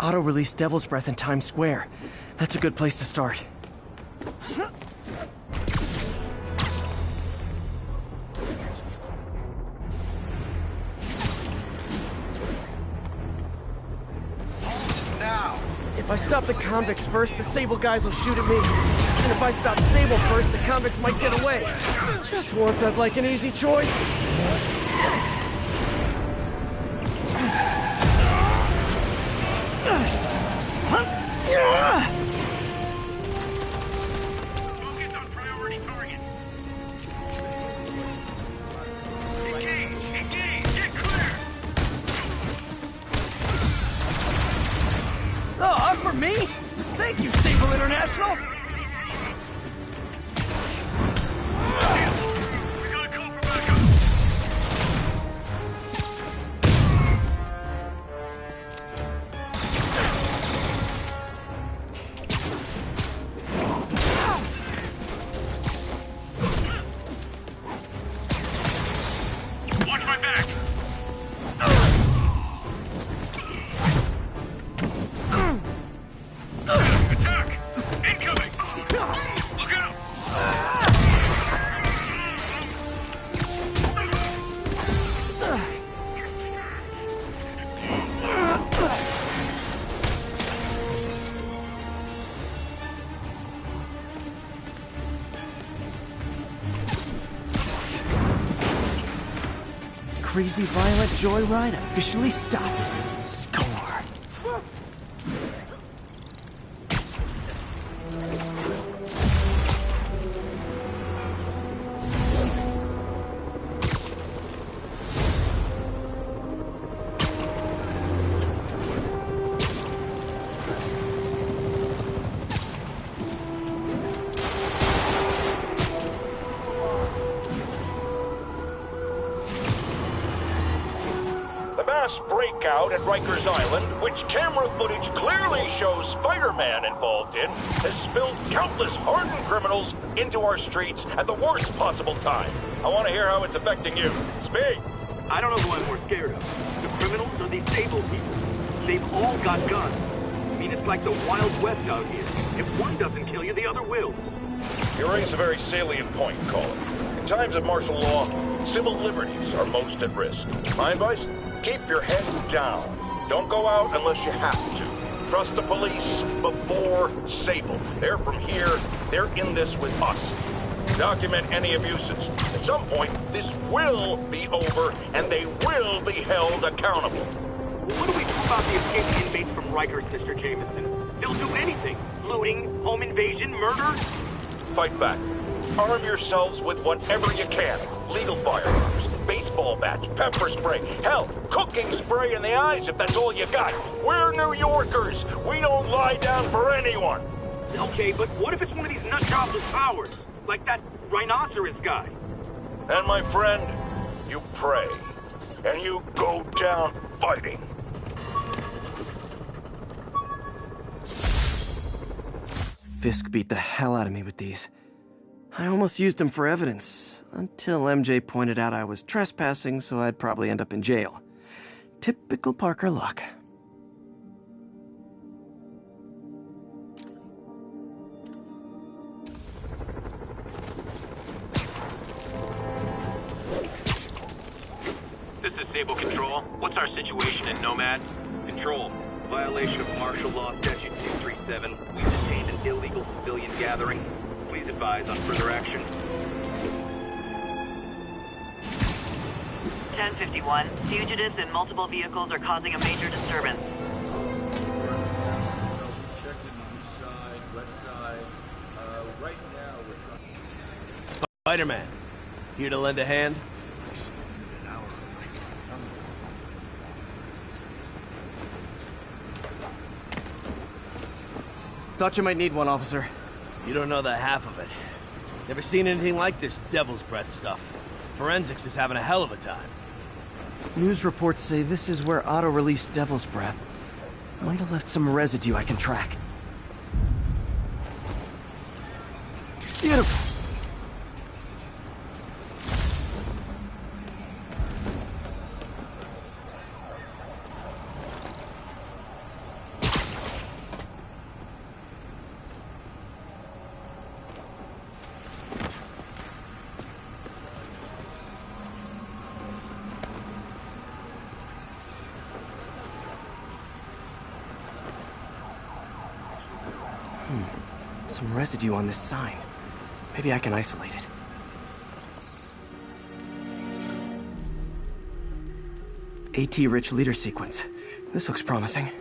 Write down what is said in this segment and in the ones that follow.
Auto-release Devil's Breath in Times Square. That's a good place to start. Now! If I stop the convicts first, the Sable guys will shoot at me. And if I stop Sable first, the convicts might get away. Just once I'd like an easy choice. Focus on priority targets. Engage! Engage! Get clear! Oh, for me? Thank you, Sable International! We got a call for backup! Watch my back! Attack! Incoming! Look out! Crazy Violent Joyride officially stopped. Score. Breakout at Rikers Island, which camera footage clearly shows Spider-Man involved in, has spilled countless hardened criminals into our streets at the worst possible time. I want to hear how it's affecting you. Speak! I don't know who I'm more scared of. The criminals or these Sable people? They've all got guns. I mean, it's like the Wild West out here. If one doesn't kill you, the other will. You raise a very salient point, Colin. In times of martial law, civil liberties are most at risk. My advice? Keep your head down. Don't go out unless you have to. Trust the police before Sable. They're from here. They're in this with us. Document any abuses. At some point, this will be over, and they will be held accountable. What do we do about the escaped inmates from Rikers, Mr. Jameson? They'll do anything. Looting, home invasion, murder. Fight back. Arm yourselves with whatever you can. Legal firearms, baseball bats, pepper spray, hell, cooking spray in the eyes if that's all you got. We're New Yorkers. We don't lie down for anyone. Okay, but what if it's one of these nutjobs with powers? Like that rhinoceros guy? And my friend, you pray. And you go down fighting. Fisk beat the hell out of me with these. I almost used them for evidence, until MJ pointed out I was trespassing, so I'd probably end up in jail. Typical Parker luck. This is Sable Control. What's our situation in Nomad? Control. Violation of martial law statute 237. We detained an illegal civilian gathering. Please advise on further action. 1051. Fugitives in multiple vehicles are causing a major disturbance. Spider-Man, here to lend a hand? Thought you might need one, officer. You don't know the half of it. Never seen anything like this Devil's Breath stuff. Forensics is having a hell of a time. News reports say this is where auto-released Devil's Breath might have left some residue I can track. Beautiful. some residue on this sign. Maybe I can isolate it. AT-rich leader sequence. This looks promising.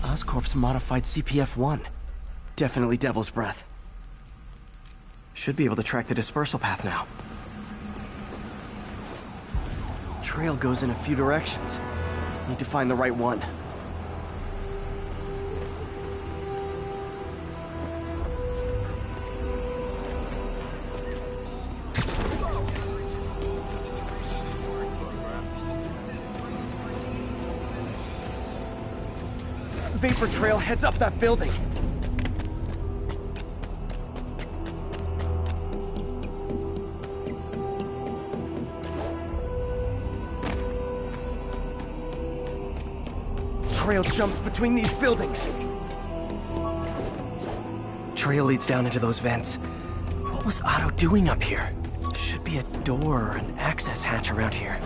Oscorp's modified CPF-1. Definitely Devil's Breath. Should be able to track the dispersal path now. Trail goes in a few directions. Need to find the right one. Vapor trail heads up that building. Trail jumps between these buildings. Trail leads down into those vents. What was Otto doing up here? There should be a door or an access hatch around here.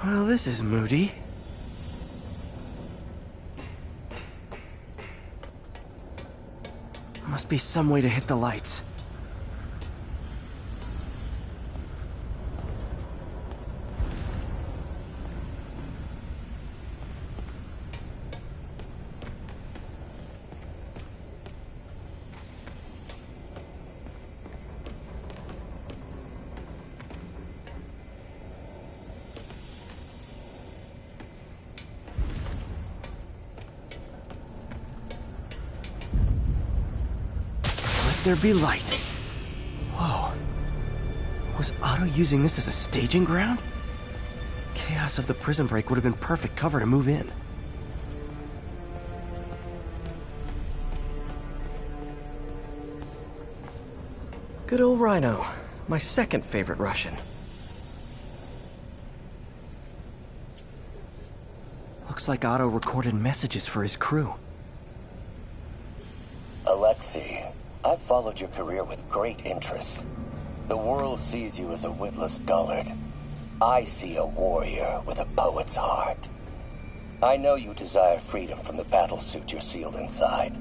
Well, this is moody. Must be some way to hit the lights. There be light. Whoa. Was Otto using this as a staging ground? Chaos of the prison break would have been perfect cover to move in. Good old Rhino, my second favorite Russian. Looks like Otto recorded messages for his crew. Alexei, I've followed your career with great interest. The world sees you as a witless dullard. I see a warrior with a poet's heart. I know you desire freedom from the battlesuit you're sealed inside.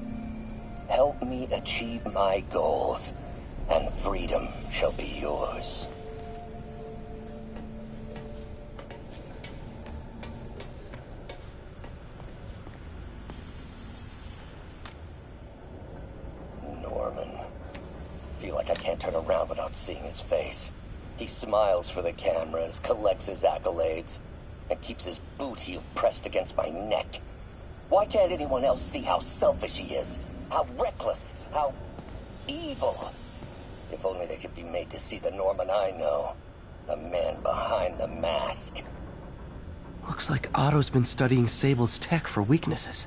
Help me achieve my goals, and freedom shall be yours. Norman. Feel like I can't turn around without seeing his face. He smiles for the cameras, collects his accolades, and keeps his boot heel pressed against my neck. Why can't anyone else see how selfish he is? How reckless, how evil? If only they could be made to see the Norman I know. The man behind the mask. Looks like Otto's been studying Sable's tech for weaknesses.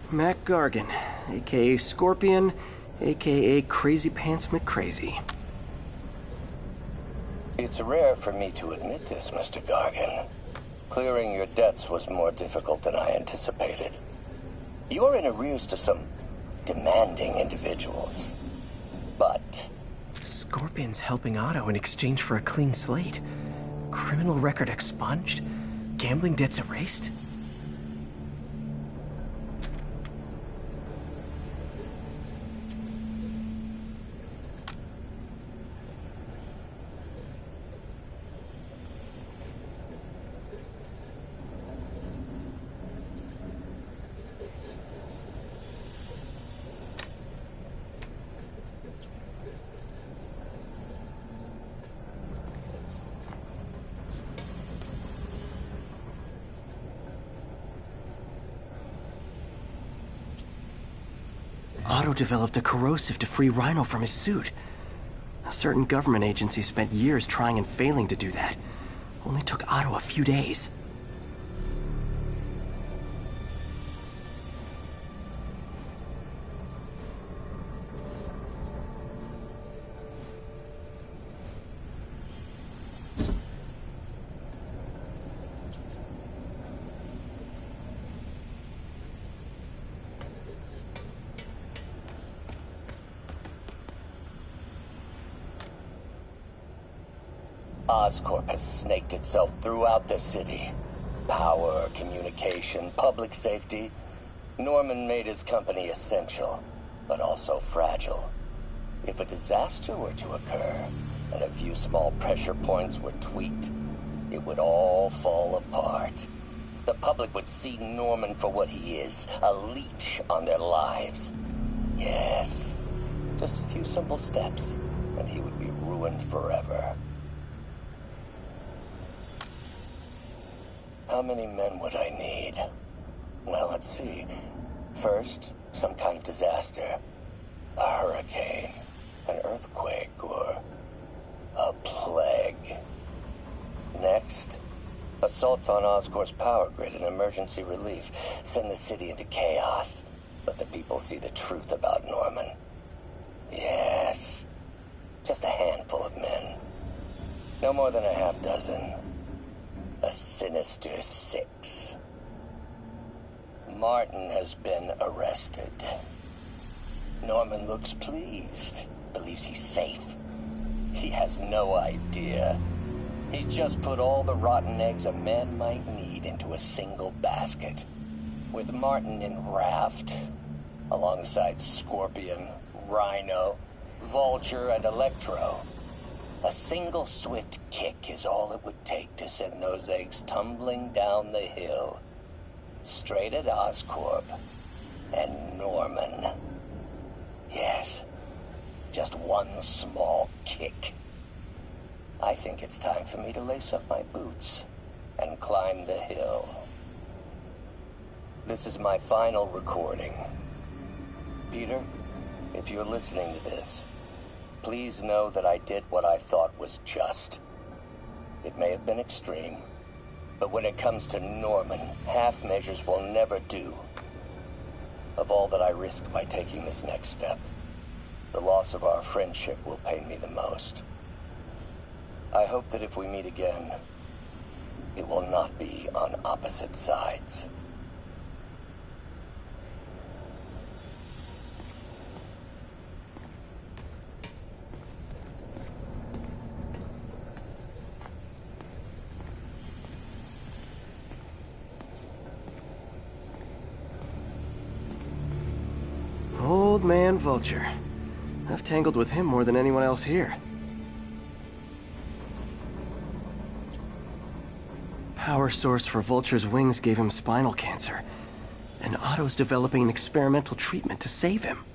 Mac Gargan, aka Scorpion, aka Crazy Pants McCrazy. It's rare for me to admit this, Mr. Gargan. Clearing your debts was more difficult than I anticipated. You're in arrears to some demanding individuals. But Scorpion's helping Otto in exchange for a clean slate. Criminal record expunged? Gambling debts erased? Otto developed a corrosive to free Rhino from his suit. A certain government agency spent years trying and failing to do that. Only took Otto a few days. Oscorp has snaked itself throughout the city. Power, communication, public safety. Norman made his company essential, but also fragile. If a disaster were to occur, and a few small pressure points were tweaked, it would all fall apart. The public would see Norman for what he is, a leech on their lives. Yes, just a few simple steps, and he would be ruined forever. How many men would I need? Well, let's see. First, some kind of disaster. A hurricane, an earthquake, or a plague. Next, assaults on Oscorp's power grid and emergency relief. Send the city into chaos. Let the people see the truth about Norman. Yes, just a handful of men. No more than a half dozen. A sinister 6. Martin has been arrested. Norman looks pleased, believes he's safe. He has no idea. He's just put all the rotten eggs a man might need into a single basket. With Martin in raft, alongside Scorpion, Rhino, Vulture, and Electro, A single swift kick is all it would take to send those eggs tumbling down the hill. Straight at Oscorp and Norman. Yes, just one small kick. I think it's time for me to lace up my boots and climb the hill. This is my final recording. Peter, if you're listening to this, please know that I did what I thought was just. It may have been extreme, but when it comes to Norman, half measures will never do. Of all that I risk by taking this next step, the loss of our friendship will pain me the most. I hope that if we meet again, it will not be on opposite sides. Old man Vulture. I've tangled with him more than anyone else here. Power source for Vulture's wings gave him spinal cancer, and Otto's developing an experimental treatment to save him.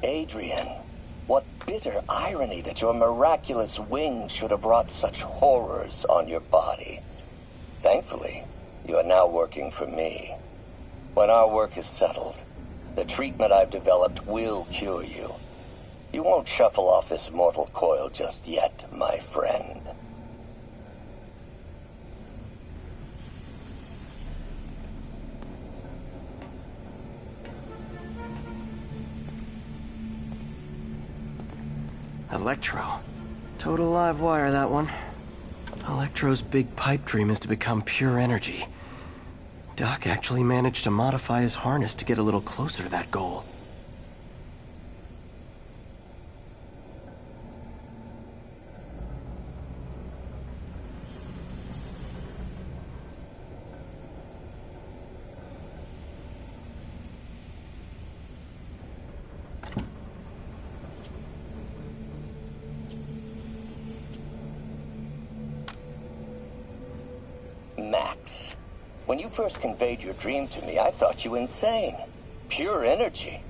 Adrian, what bitter irony that your miraculous wings should have brought such horrors on your body. Thankfully, you are now working for me. When our work is settled, the treatment I've developed will cure you. You won't shuffle off this mortal coil just yet, my friend. Electro. Total live wire, that one. Electro's big pipe dream is to become pure energy. Doc actually managed to modify his harness to get a little closer to that goal. Max, when you first conveyed your dream to me, I thought you insane. Pure energy.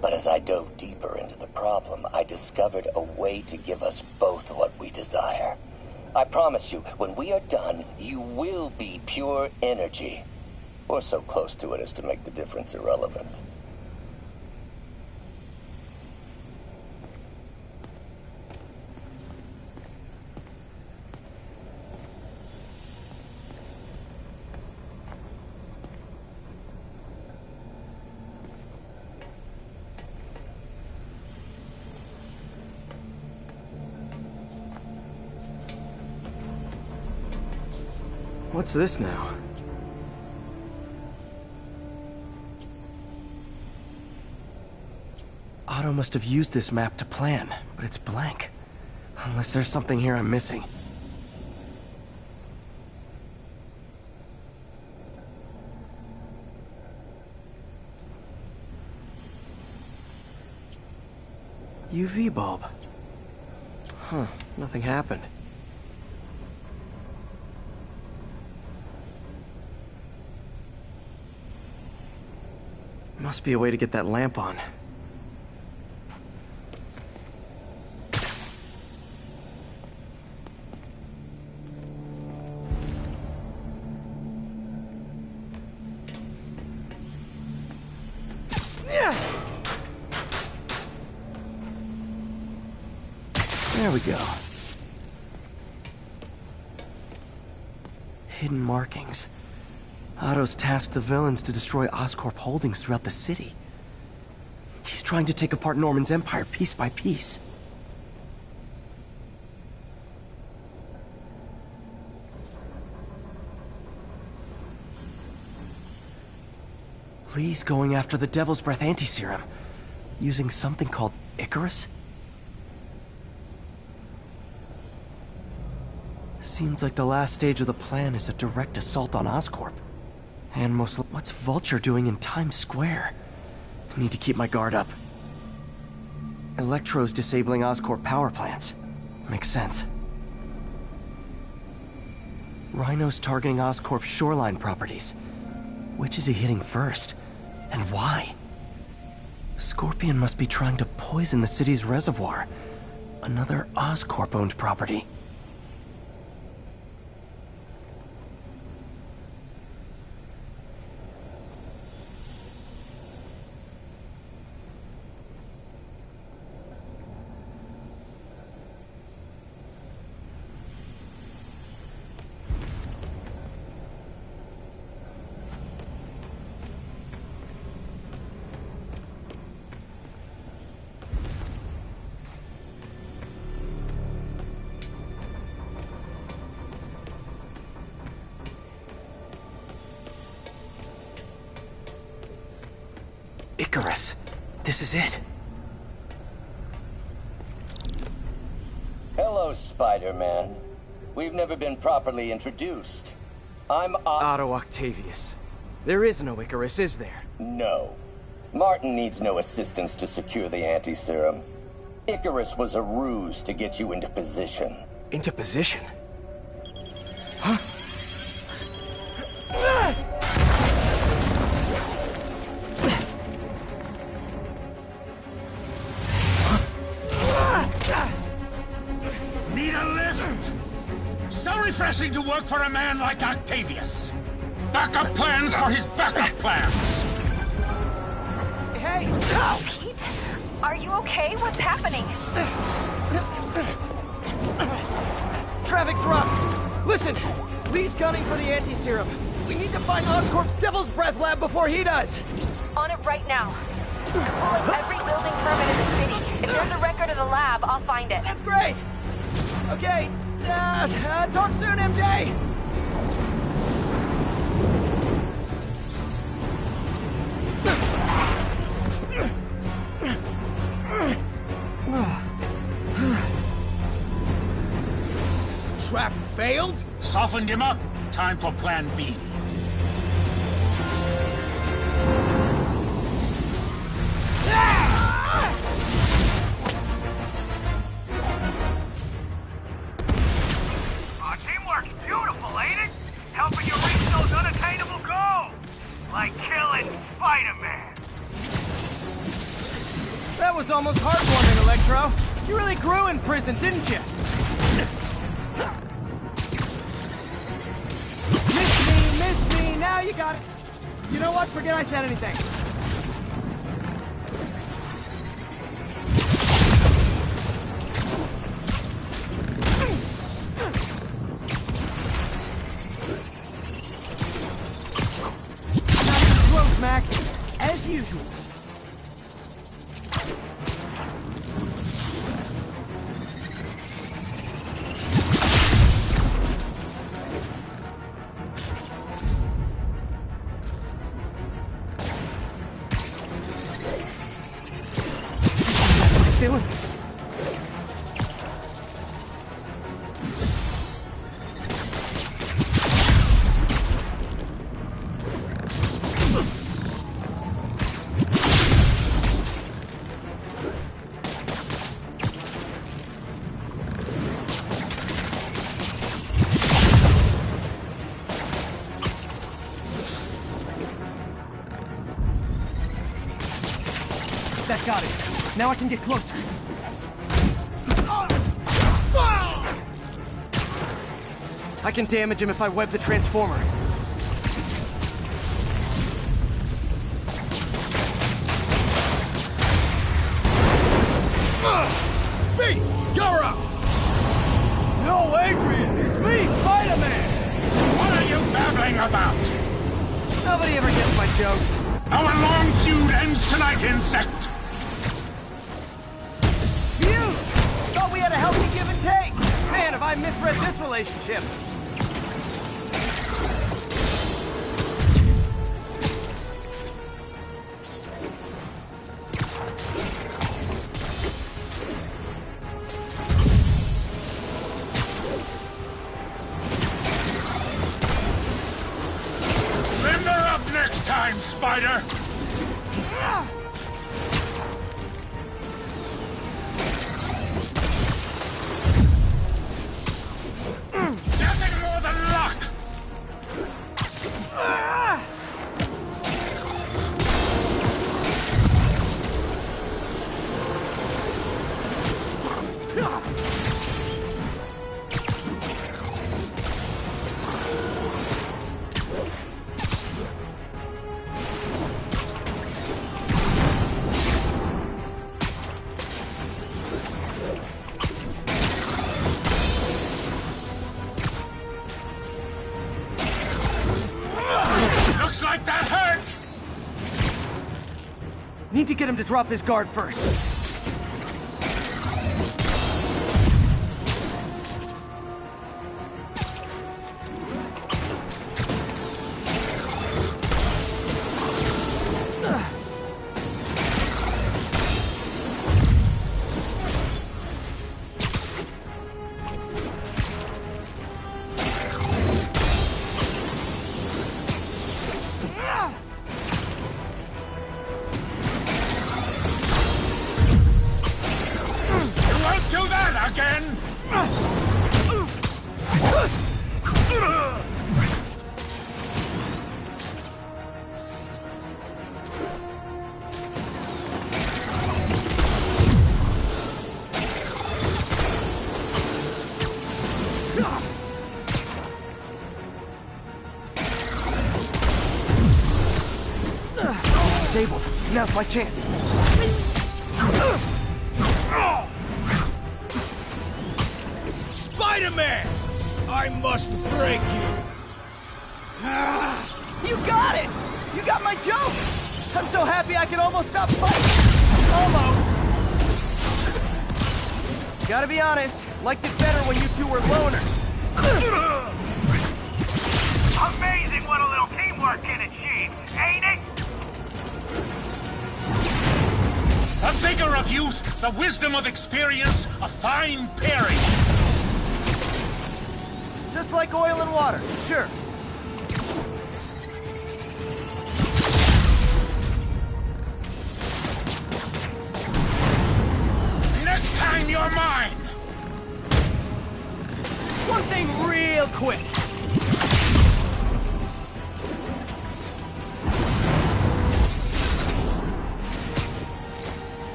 But as I dove deeper into the problem, I discovered a way to give us both what we desire. I promise you, when we are done, you will be pure energy. Or so close to it as to make the difference irrelevant. What's this now? Otto must have used this map to plan, but it's blank. Unless there's something here I'm missing. UV bulb. Huh, nothing happened. Must be a way to get that lamp on. There we go. Hidden markings. Otto's tasked the villains to destroy Oscorp holdings throughout the city. He's trying to take apart Norman's empire piece by piece. Lee's going after the Devil's Breath anti-serum, using something called Icarus? Seems like the last stage of the plan is a direct assault on Oscorp. And what's Vulture doing in Times Square? I need to keep my guard up. Electro's disabling Oscorp power plants. Makes sense. Rhino's targeting Oscorp's shoreline properties. Which is he hitting first? And why? Scorpion must be trying to poison the city's reservoir. Another Oscorp-owned property. Icarus. This is it. Hello, Spider-Man. We've never been properly introduced. I'm Otto Octavius. There is no Icarus, is there? No. Martin needs no assistance to secure the anti-serum. Icarus was a ruse to get you into position. Into position? Huh? Need a lift? So refreshing to work for a man like Octavius. Backup plans for his backup plans. Hey! Pete, are you okay? What's happening? Traffic's rough. Listen, Lee's gunning for the anti-serum. We need to find Oscorp's Devil's Breath lab before he does. On it right now. I'm pulling every building permit in the city. If there's a record of the lab, I'll find it. That's great. Okay, talk soon, MJ. Trap failed? Softened him up. Time for plan B. Teamwork's beautiful, ain't it? Helping you reach those unattainable goals. Like killing Spider-Man. That was almost heartwarming, Electro. You really grew in prison, didn't you? Miss me, now you got it. You know what? Forget I said anything. Not close, Max. As usual. Feeling? That got it. Now I can get closer. I can damage him if I web the transformer. Me! You're up! No, Adrian! It's me, Spider-Man! What are you babbling about? Nobody ever gets my jokes. Our long feud ends tonight, insect! Phew! Thought we had a healthy give and take! Man, have I misread this relationship! Need to get him to drop his guard first. Disabled. Now's my chance. Spider-Man! I must break you! You got it! You got my joke! I'm so happy I can almost stop fighting! Almost! Gotta be honest, liked it better when you two were loners. Amazing what a little teamwork can achieve, ain't it? The vigor of youth, the wisdom of experience, a fine pairing. Just like oil and water, sure. Next time you're mine! One thing real quick.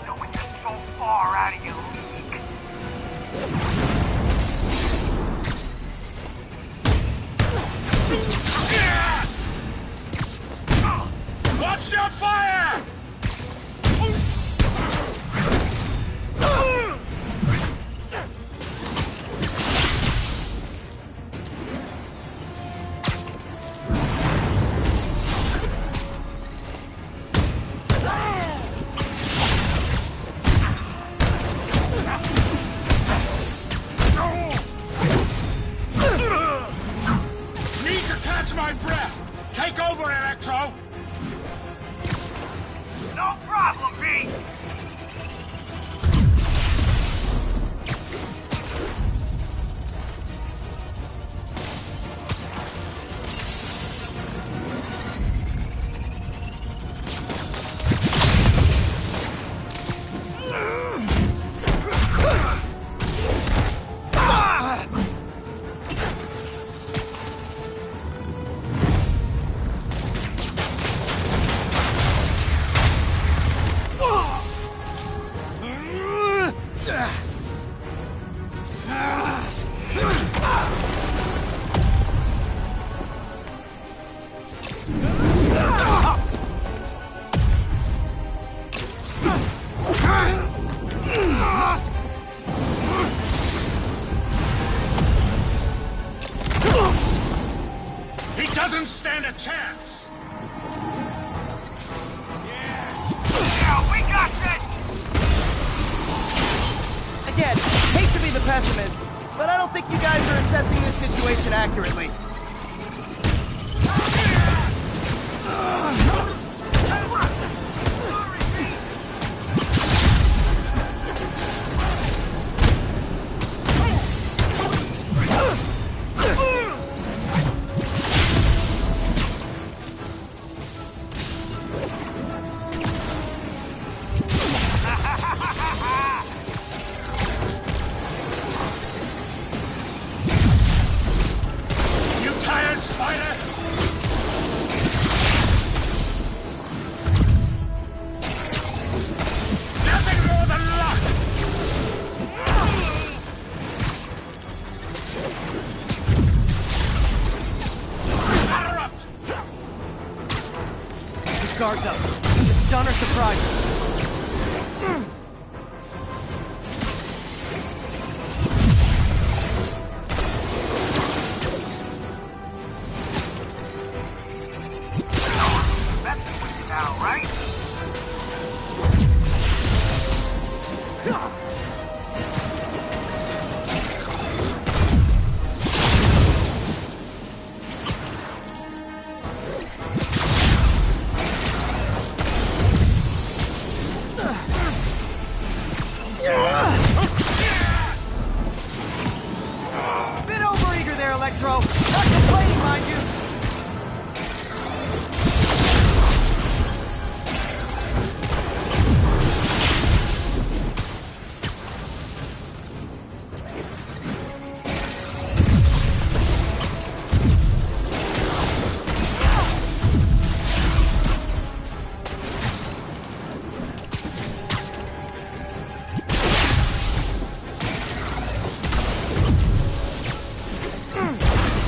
Knowing you're so far out of your league. Watch your fire! Need to catch my breath. Take over, Electro. No problem, B. He doesn't stand a chance. Yeah, we got this! Again, hate to be the pessimist, but I don't think you guys are assessing this situation accurately. You tired, Spider? Nothing more than luck! Interrupt! His guard's up. Need to stun or surprise him.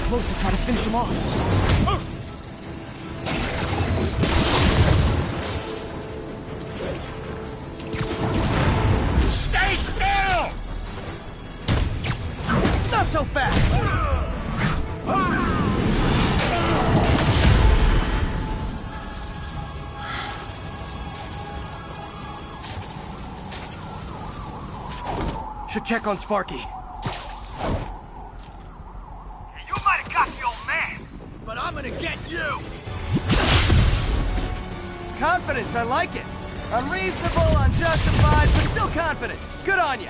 close to try to finish him off. Stay still! Not so fast! Should check on Sparky. You might have got the old man, but I'm gonna get you! Confidence, I like it. Unreasonable, unjustified, but still confident. Good on you.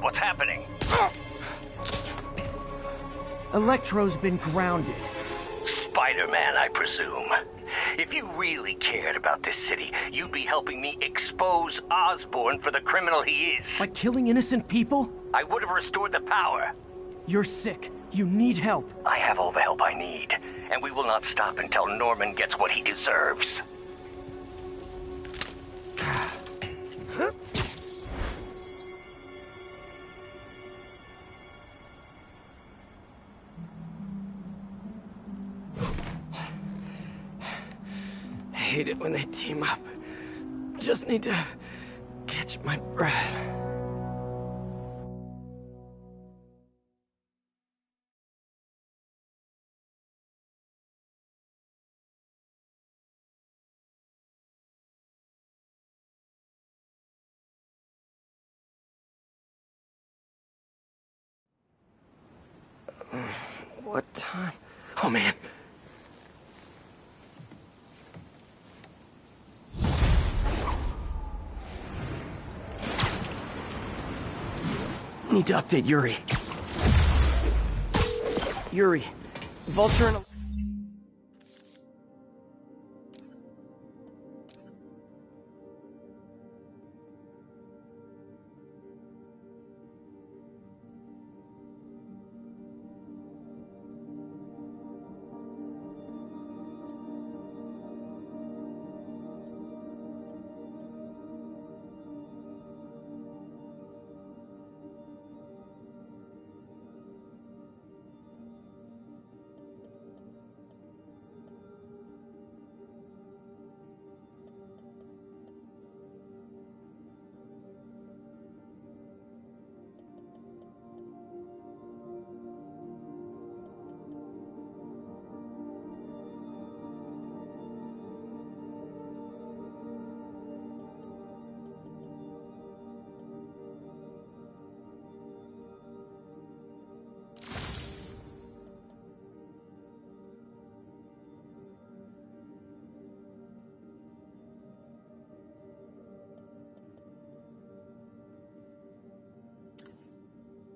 What's happening? Electro's been grounded. Spider-Man, I presume. If you really cared about this city, you'd be helping me expose Osborn for the criminal he is. By killing innocent people? I would have restored the power. You're sick. You need help. I have all the help I need, and we will not stop until Norman gets what he deserves. I hate it when they team up. Just need to catch my breath. What time? Oh, man. Need to update Yuri. Yuri, Vulture and...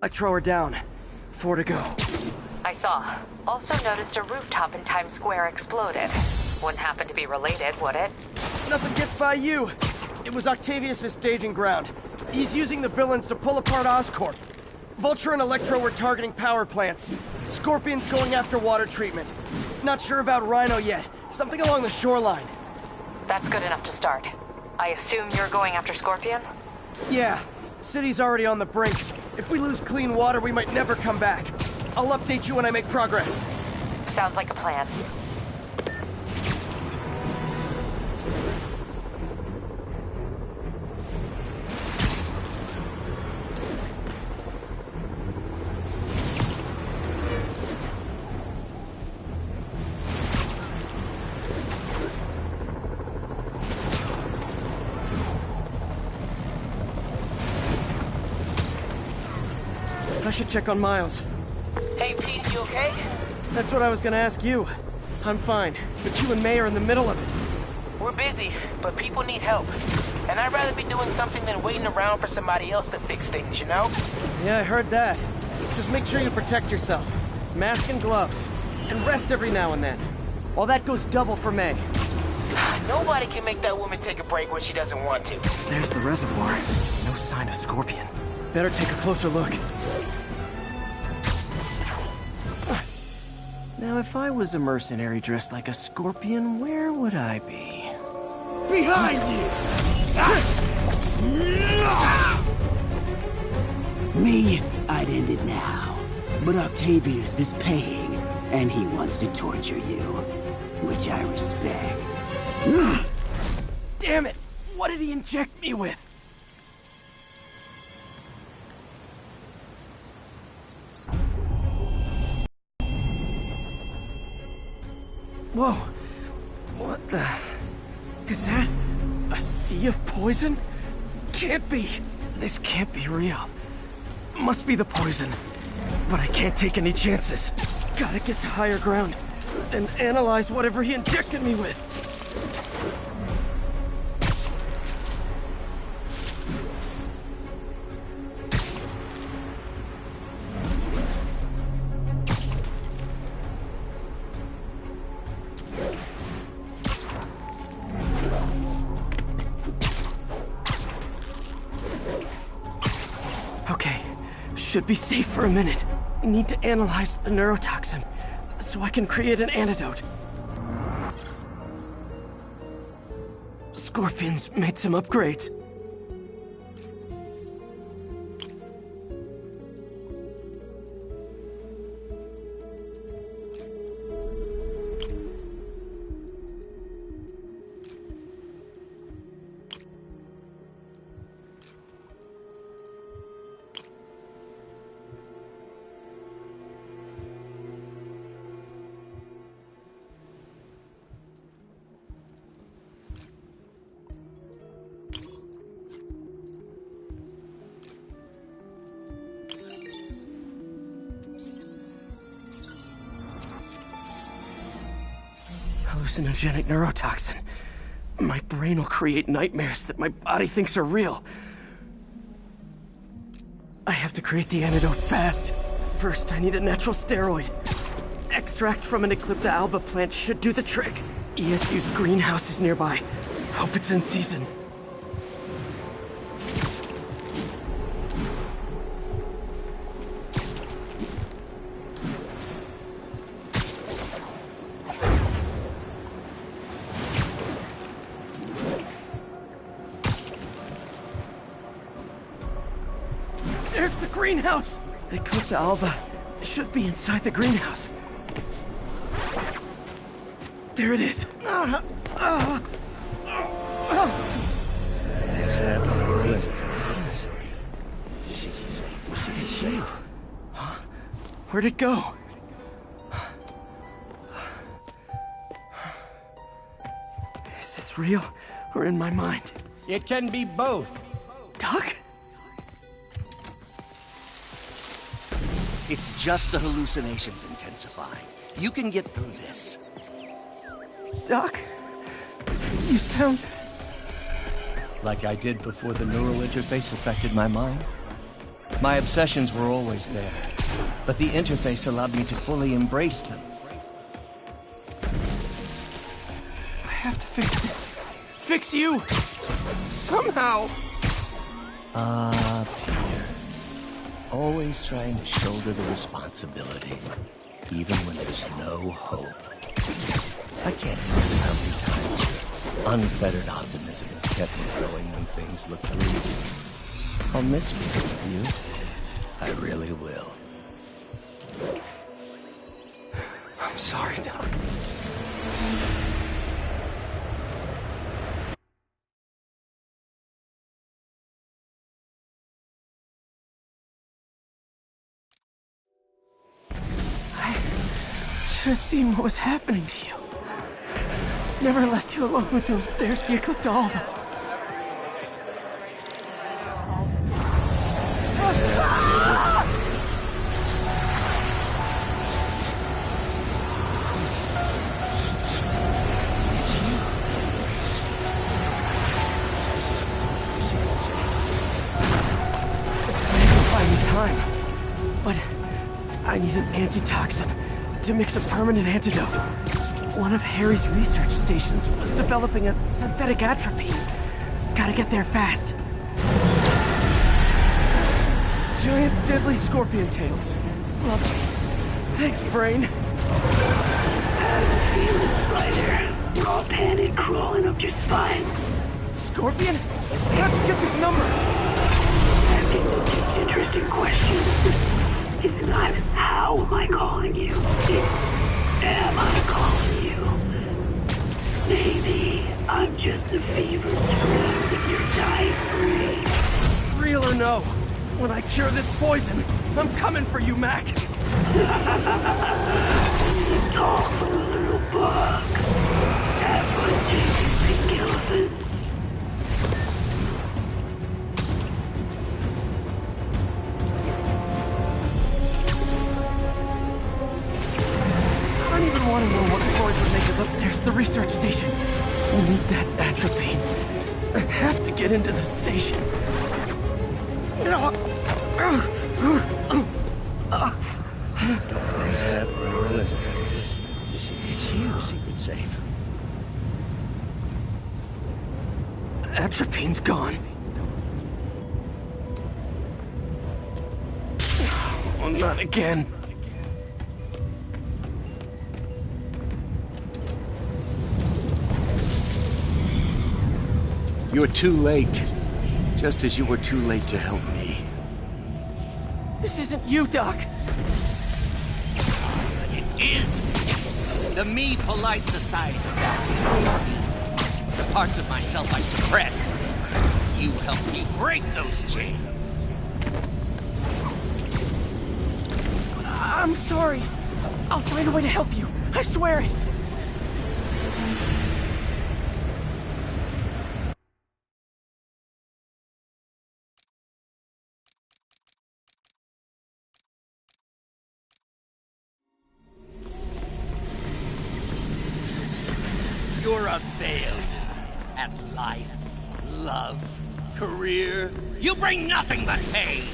Electro are down. 4 to go. I saw. Also noticed a rooftop in Times Square exploded. Wouldn't happen to be related, would it? Nothing gets by you. It was Octavius' staging ground. He's using the villains to pull apart Oscorp. Vulture and Electro were targeting power plants. Scorpion's going after water treatment. Not sure about Rhino yet. Something along the shoreline. That's good enough to start. I assume you're going after Scorpion? Yeah. City's already on the brink. If we lose clean water, we might never come back. I'll update you when I make progress. Sounds like a plan. I should check on Miles. Hey, Pete, you okay? That's what I was gonna ask you. I'm fine, but you and May are in the middle of it. We're busy, but people need help. And I'd rather be doing something than waiting around for somebody else to fix things, you know? Yeah, I heard that. Just make sure you protect yourself. Mask and gloves. And rest every now and then. All that goes double for May. Nobody can make that woman take a break when she doesn't want to. There's the reservoir. No sign of Scorpion. Better take a closer look. Now, if I was a mercenary dressed like a Scorpion, where would I be? Behind you! Me, I'd end it now. But Octavius is paying, and he wants to torture you. Which I respect. Damn it! What did he inject me with? Whoa! What the... Is that... a sea of poison? Can't be! This can't be real. Must be the poison. But I can't take any chances. Gotta get to higher ground and analyze whatever he injected me with. Okay, should be safe for a minute. I need to analyze the neurotoxin so I can create an antidote. Scorpion's made some upgrades. Hallucinogenic neurotoxin. My brain will create nightmares that my body thinks are real. I have to create the antidote fast. First, I need a natural steroid. Extract from an Eclipta alba plant should do the trick. ESU's greenhouse is nearby. Hope it's in season. There's the greenhouse! The Eclipta alba should be inside the greenhouse. There it is. Huh? Where'd it go? Is this real or in my mind? It can be both. Doc? It's just the hallucinations intensifying. You can get through this. Doc? You sound... Like I did before the neural interface affected my mind? My obsessions were always there, but the interface allowed me to fully embrace them. I have to fix this. Fix you! Somehow! Peter. Always trying to shoulder the responsibility, even when there's no hope. I can't tell you how many times your unfettered optimism has kept me going when things look bleak. I'll miss being with you. I really will. I'm sorry, Doc. I should have seen what was happening to you. Never left you alone with those. There's the Eclipta alba. time. But I need an antitoxin to mix a permanent antidote. One of Harry's research stations was developing a synthetic atropine. Gotta get there fast. Giant deadly scorpion tails. Lovely. Thanks, Brain. Feel it, Spider. Raw panic crawling up your spine. Scorpion? How'd you get this number? Asking the interesting questions. It's not how am I calling you, it's am I calling you? Maybe I'm just a fever scream in your dying brain. Real or no, when I cure this poison, I'm coming for you, Mac. Talk, little bug. Have fun chasing pink elephants. I don't even want to know what Freud would make of it. There's the research station. We need that atropine. I have to get into the station. Is that Marilla? It's you, Secret Safe. Atropine's gone. Oh, not again. You're too late. Just as you were too late to help me. This isn't you, Doc. It is the me polite society. The parts of myself I suppress. You help me break those chains. I'm sorry. I'll find a way to help you. I swear it. You're a failure at life, love, career. You bring nothing but pain.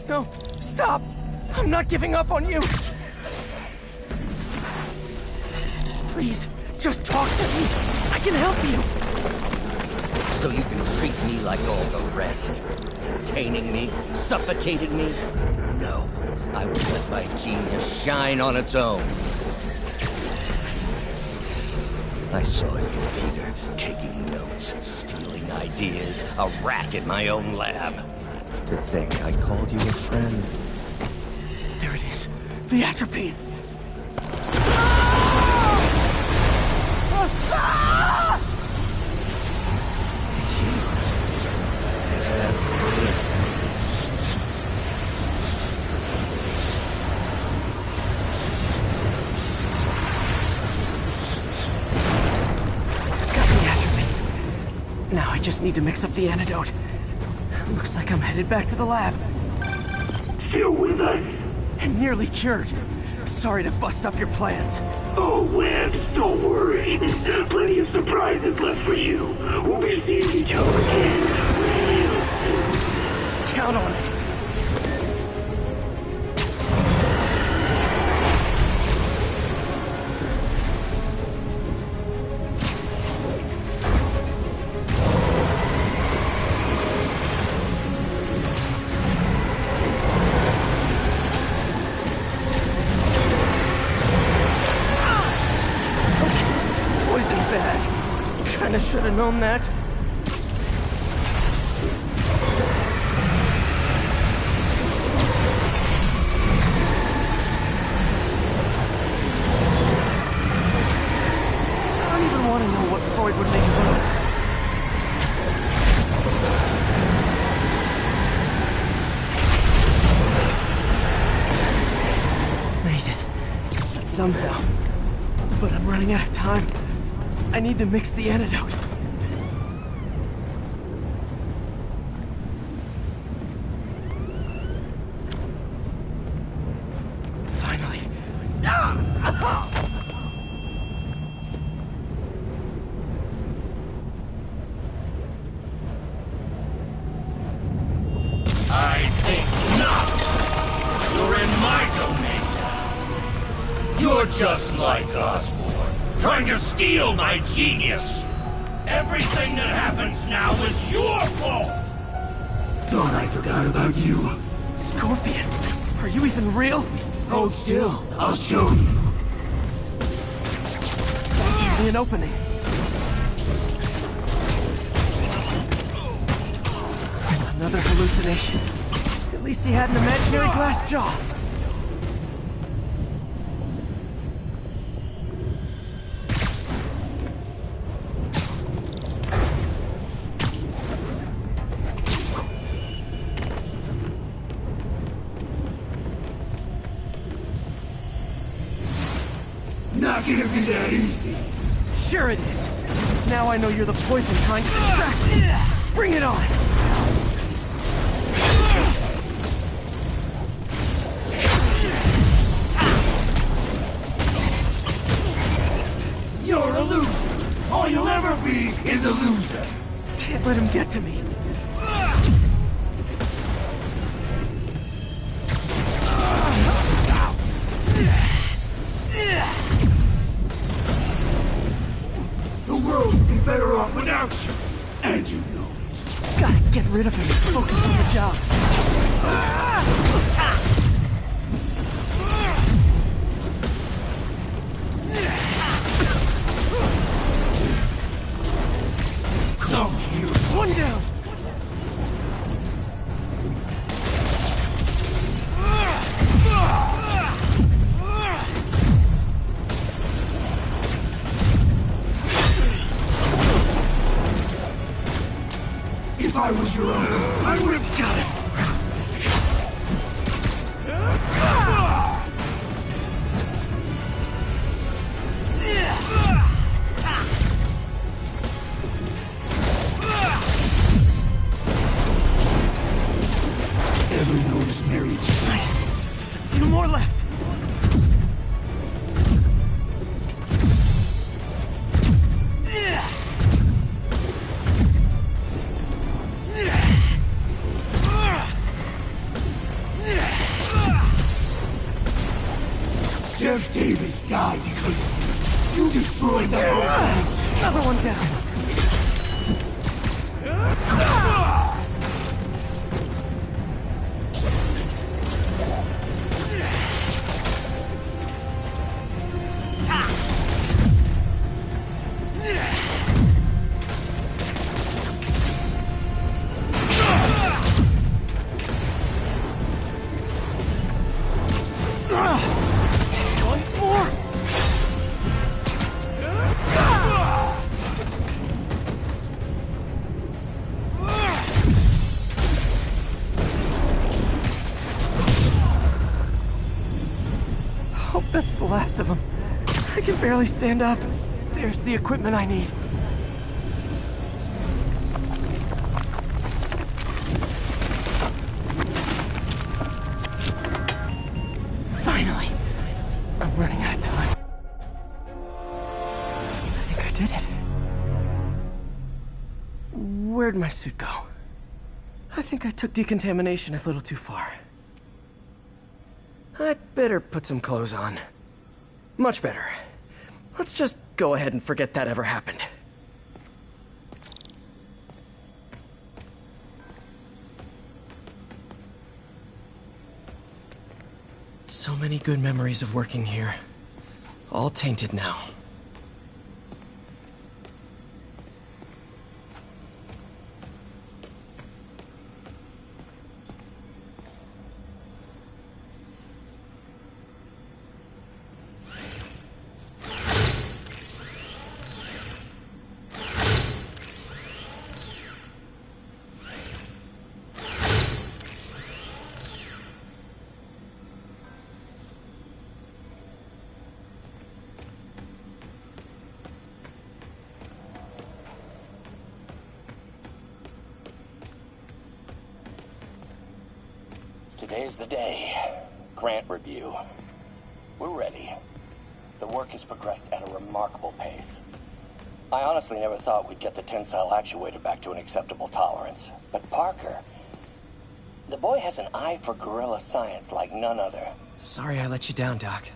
No, stop. I'm not giving up on you. Please, just talk to me. I can help you. So you can treat me like all the rest. Containing me, suffocating me. No, I will let my genius shine on its own. I saw you, Peter, taking notes, stealing ideas, a rat in my own lab. To think I called you a friend. There it is. The atropine. Now I just need to mix up the antidote. Looks like I'm headed back to the lab. Still with us? And nearly cured. Sorry to bust up your plans. Oh, Webs, don't worry. Plenty of surprises left for you. We'll be seeing each other again real soon. Count on it. Kinda should have known that. I don't even want to know what Freud would make of it. Made it. Somehow. But I'm running out of time. I need to mix the antidote. Finally. I think Omega. You're just like Osborn, trying to steal my genius. Everything that happens now is your fault! Thought I forgot about you. Scorpion, are you even real? Hold still, I'll show you. Give me an opening. Another hallucination. At least he had an imaginary glass jaw. Not gonna be that easy. Sure it is. Now I know you're the poison trying to distract me. Bring it on! You're a loser. All you'll ever be is a loser. Can't let him get to me. The world would be better off without you. And you know it. Gotta get rid of him and focus on the job. Some hero. One down. If I was your uncle, I would have got it. Ever notice Mary Jane? Nice. Two more left. Jeff Davis died because you destroyed the whole thing. Another one down. Hope that's the last of them. I can barely stand up. There's the equipment I need. Finally. I'm running out of time. I think I did it. Where'd my suit go? I think I took decontamination a little too far. I'd better put some clothes on. Much better. Let's just go ahead and forget that ever happened. So many good memories of working here. All tainted now. Today's the day. Grant review. We're ready. The work has progressed at a remarkable pace. I honestly never thought we'd get the tensile actuator back to an acceptable tolerance. But Parker, the boy has an eye for guerrilla science like none other. Sorry I let you down, Doc.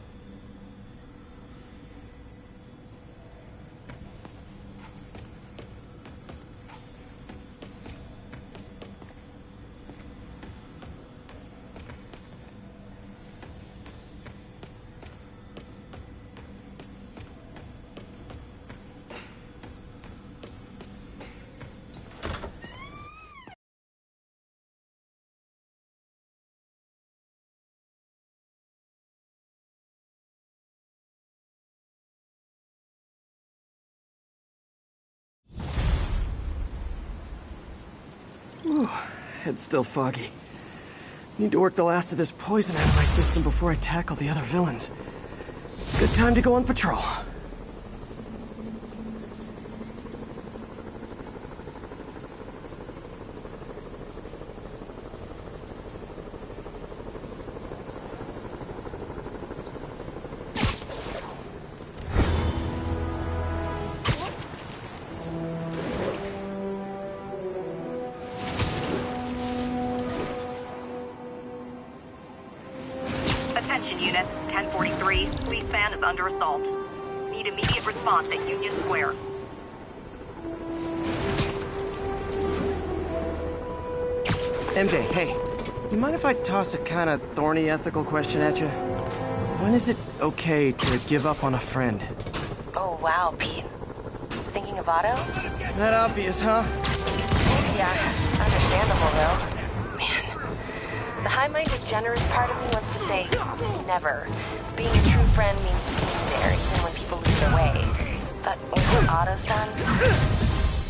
Whew, head's still foggy. Need to work the last of this poison out of my system before I tackle the other villains. Good time to go on patrol. Attention unit, 1043, police van is under assault. Need immediate response at Union Square. MJ, hey. You mind if I toss a kind of thorny ethical question at you? When is it okay to give up on a friend? Oh, wow, Pete. Thinking of Otto? That obvious, huh? Yeah, understandable, though. Man, the high-minded, generous part of me wants to say, never. Being a true friend means being there, even when people lose their way. But with what Otto's done,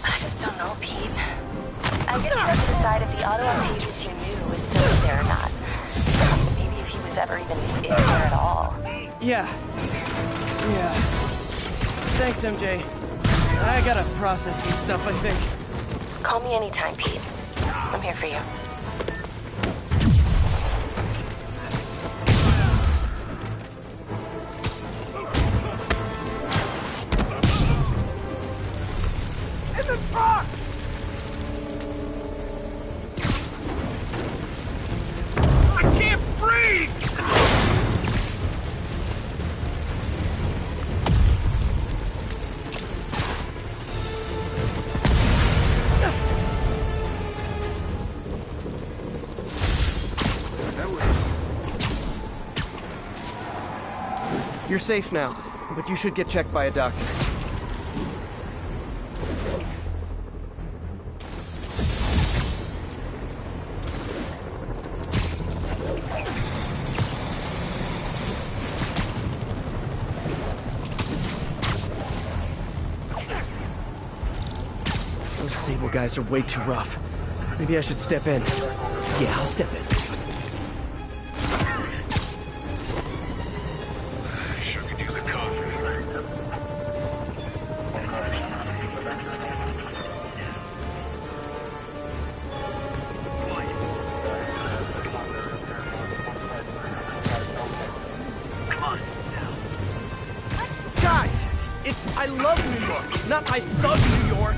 I just don't know, Pete. I guess you have to decide if the Otto Octavius you knew is still there or not. Maybe if he was ever even there at all. Yeah. Thanks, MJ. I gotta process some stuff, I think. Call me anytime, Pete. I'm here for you. In the truck! I can't breathe! You're safe now, but you should get checked by a doctor. Those Sable guys are way too rough. Maybe I should step in. Yeah, I'll step in. I love New York, not I thug New York.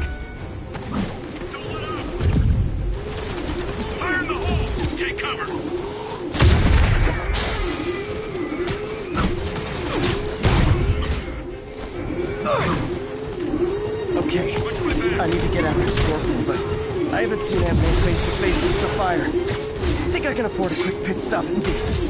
Fire in the hole! Take cover! Okay, I need to get after Scorpion, but I haven't seen Ant-Man face to face since the fire. I think I can afford a quick pit stop in Beast.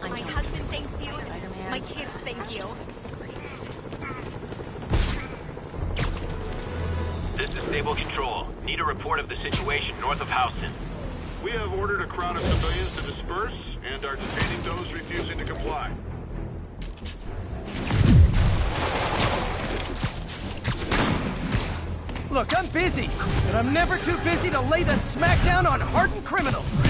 My husband thanks you. my kids, thank you. This is Stable Control. Need a report of the situation north of Houston. We have ordered a crowd of civilians to disperse and are detaining those refusing to comply. Look, I'm busy, but I'm never too busy to lay the smackdown on hardened criminals.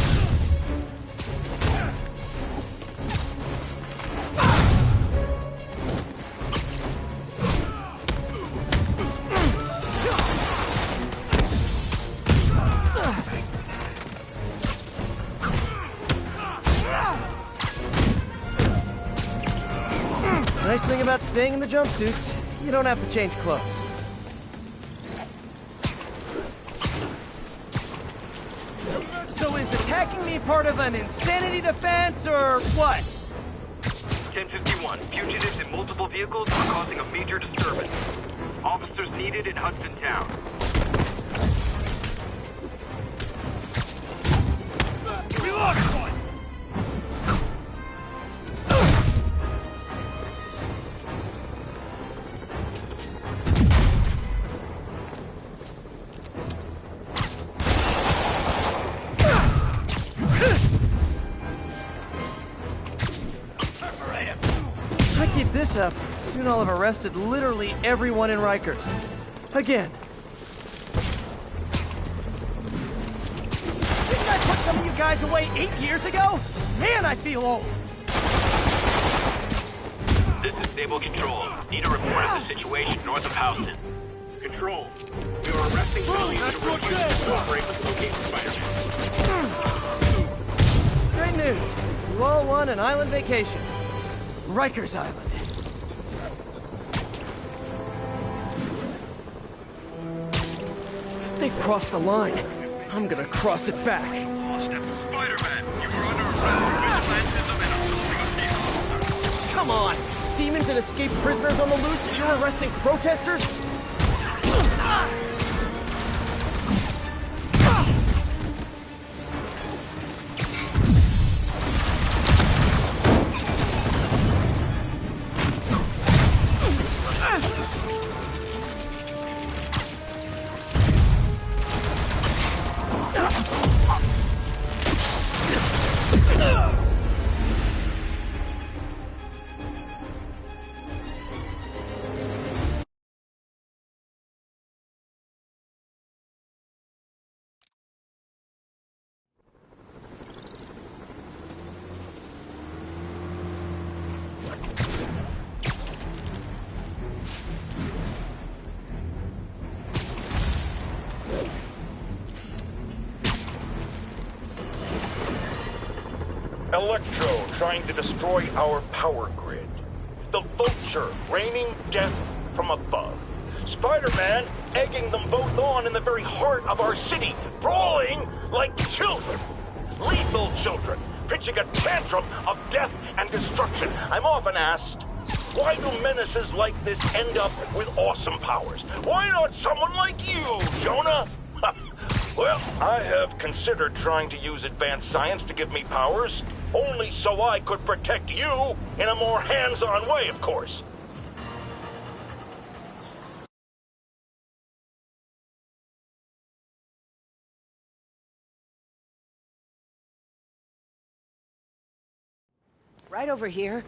Nice thing about staying in the jumpsuits, you don't have to change clothes. So is attacking me part of an insanity defense, or what? 1051, fugitives in multiple vehicles are causing a major disturbance. Officers needed in Hudson Town. Reload! Keep this up, soon I'll have arrested literally everyone in Rikers. Again. Didn't I put some of you guys away 8 years ago? Man, I feel old. This is Stable Control. Need a report of the situation north of Houston. Control. We are arresting civilians who refuse to cooperate with locating Spider-Man. Great news. You all won an island vacation. Rikers Island. They've crossed the line. I'm gonna cross it back. Spider-Man, you are under arrest for vigilantism and assaulting a peace officer. Come on! Demons and escaped prisoners on the loose, and you're arresting protesters? Electro trying to destroy our power grid. The Vulture raining death from above. Spider-Man egging them both on in the very heart of our city, brawling like children. Lethal children, pitching a tantrum of death and destruction. I'm often asked, why do menaces like this end up with awesome powers? Why not someone like you, Jonah? Well, I have considered trying to use advanced science to give me powers, only so I could protect you in a more hands-on way, of course. Right over here.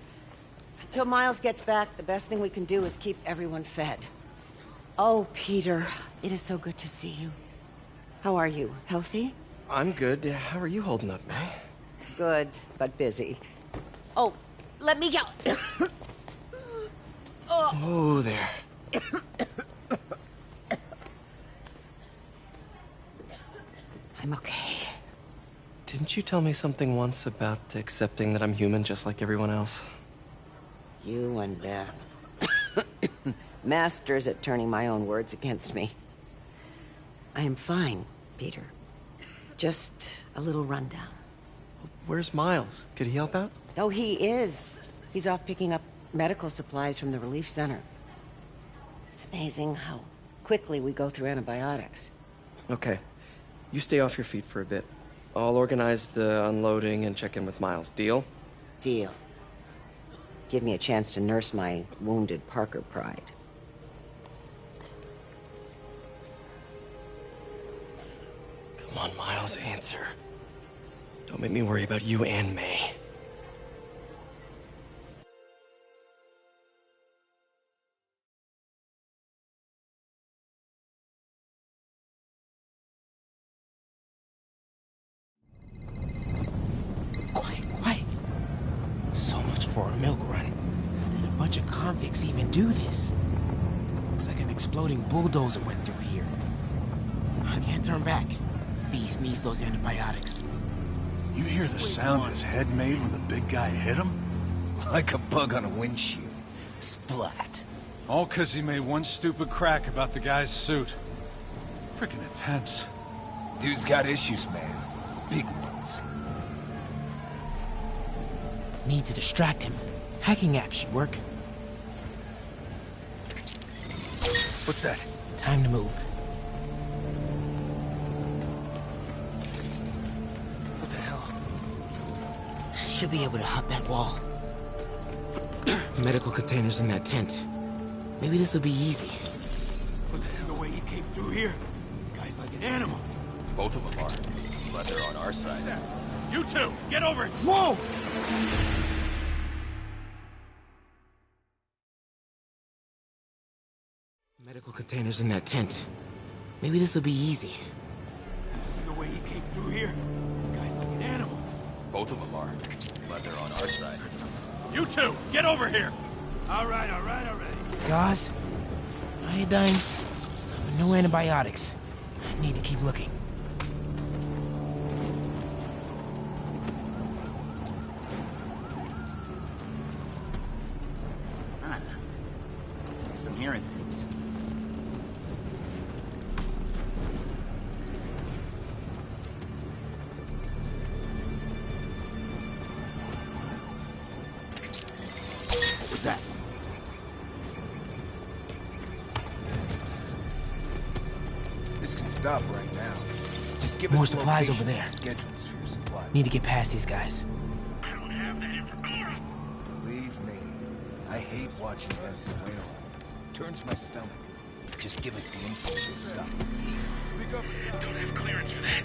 Until Miles gets back, the best thing we can do is keep everyone fed. Oh, Peter, it is so good to see you. How are you? Healthy? I'm good. How are you holding up, May? Good, but busy. Oh, let me go. Oh, there. I'm okay. Didn't you tell me something once about accepting that I'm human just like everyone else? You and masters at turning my own words against me. I am fine, Peter. Just a little rundown. Where's Miles? Could he help out? Oh, he is. He's off picking up medical supplies from the relief center. It's amazing how quickly we go through antibiotics. Okay. You stay off your feet for a bit. I'll organize the unloading and check in with Miles. Deal? Deal. Give me a chance to nurse my wounded Parker pride. Come on, Miles, answer. Don't make me worry about you and May. Quiet. So much for a milk run. How did a bunch of convicts even do this? Looks like an exploding bulldozer went through here. I can't turn back. Beast needs those antibiotics. You hear the sound his head made when the big guy hit him? Like a bug on a windshield. Splat. All 'cause he made one stupid crack about the guy's suit. Freaking intense. Dude's got issues, man. Big ones. Need to distract him. Hacking apps should work. What's that? Time to move. What the hell? Should be able to hop that wall. Medical containers in that tent. Maybe this will be easy. What the hell? The way he came through here, the guy's like an animal. Both of them are. But they're on our side. You two, get over it! Whoa! Medical containers in that tent. Maybe this will be easy. You see the way he came through here? The guy's like an animal. Both of them are. But they're on our side. You two, get over here! All right. Gauze, iodine, but no antibiotics. I need to keep looking. Guess I'm hearing things. What was that? This can stop right now. Just give More us supplies location over there. and schedules for your supply. Need to get past these guys. I don't have that information. Believe me, I hate watching Benson wail. Turns my stomach. Just give us the info and stuff. Don't have clearance for that.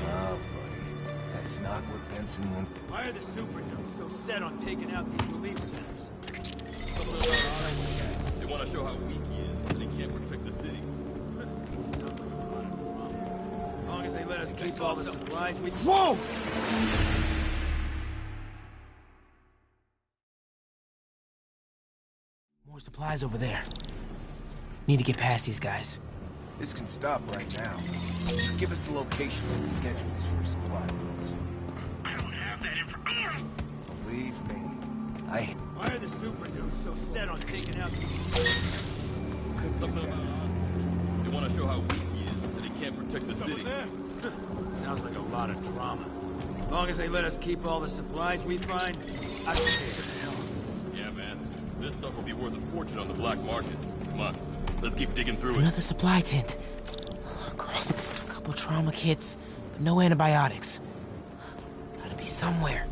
Oh, buddy. That's not what Benson wants. Why are the super dudes so set on taking out these relief centers? They want to show how weak he is, and he can't protect the city. As long as they let us keep all the supplies, we... Whoa! More supplies over there. Need to get past these guys. This can stop right now. Just give us the locations and schedules for your supply routes. I don't have that information. Believe me, Why are the super dudes so set on taking out these... Something about they want to show how weak he is, and he can't protect the city. Sounds like a lot of drama. As long as they let us keep all the supplies we find, I don't care. Yeah, man. This stuff will be worth a fortune on the black market. Come on, let's keep digging through it. Another supply tent. Across a couple trauma kits, but no antibiotics. Gotta be somewhere.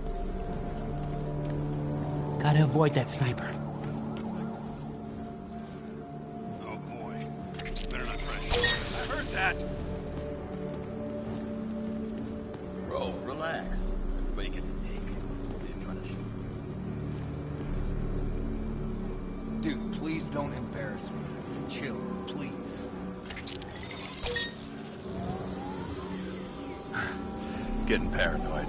Gotta avoid that sniper. Oh boy. Better not try to... I heard that! Bro, relax. Everybody gets a take. Nobody's trying to shoot. dude, please don't embarrass me. Chill, please. Getting paranoid.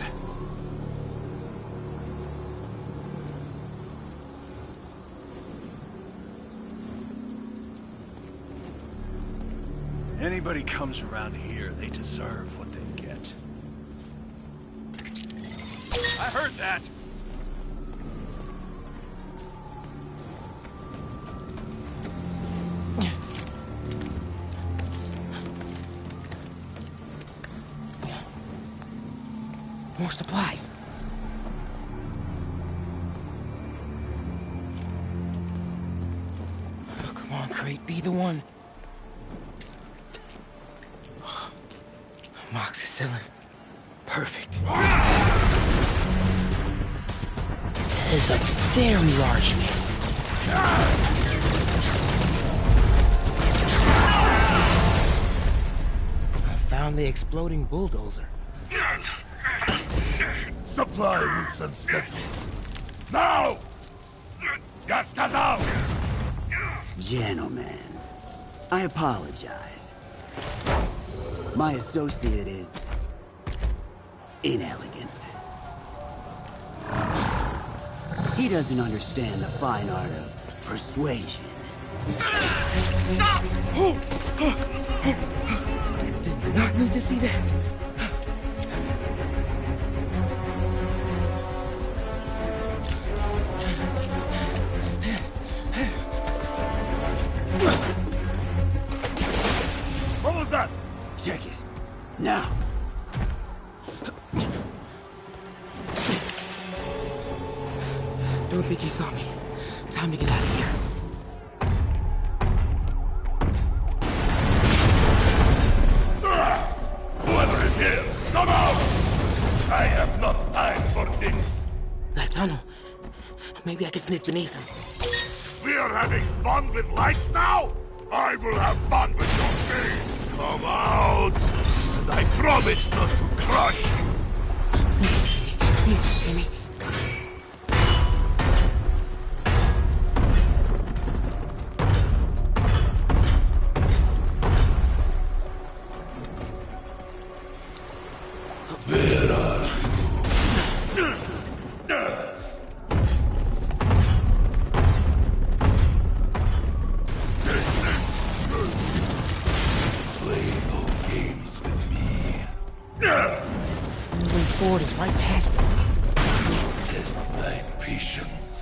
Anybody comes around here, they deserve what they get. I heard that! More supplies. Oh, come on, Crate, be the one. Amoxicillin. Perfect. is a very large man. I found the exploding bulldozer. Supply routes and schedules. Now! Gas out! Gentlemen, I apologize. My associate is inelegant. He doesn't understand the fine art of persuasion. Did not need to see that. What was that? Check it. Now. Don't think he saw me. Time to get out of here. Whoever is here, come out! I have not time for this. That tunnel. Maybe I can sneak beneath him. We are having fun with lights now? I will have fun with your game. Come out! And I promise not to crush you. Please see me. Where are you? Play no games with me. The way forward is right past it. Test my patience.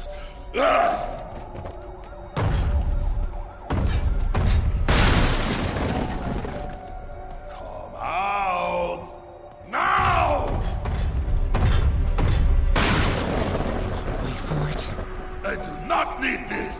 Come out! Now! Wait for it. I do not need this!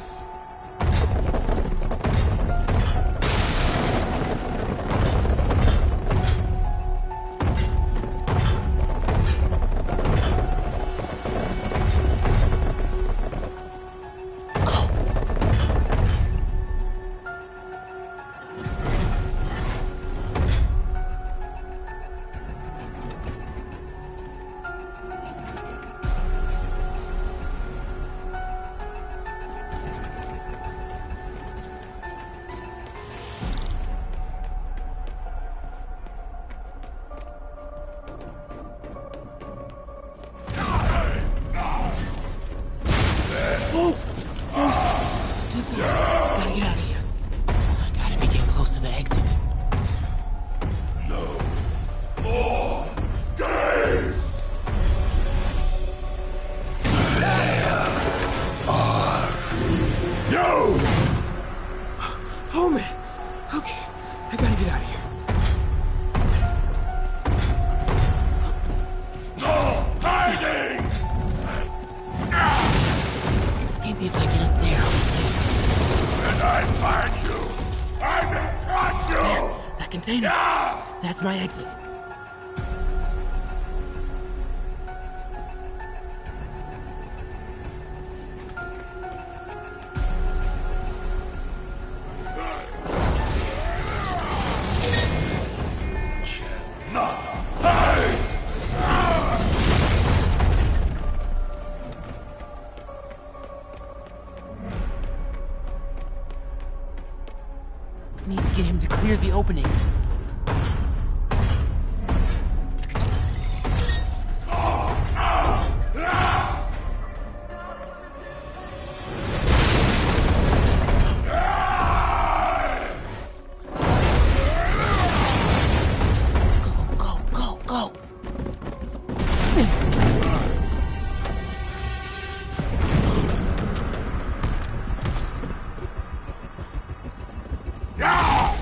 Gotta get out of here. I gotta be getting close to the exit. No more days! Where are you? Oh man. Okay. I gotta get out of here. No hiding! Maybe if I get up there, I'll be safe. When I find you, I will crush you! There, that container. Yeah! That's my exit. No! Hide! Need to get him to clear the opening. Go, go, go, go. Yeah!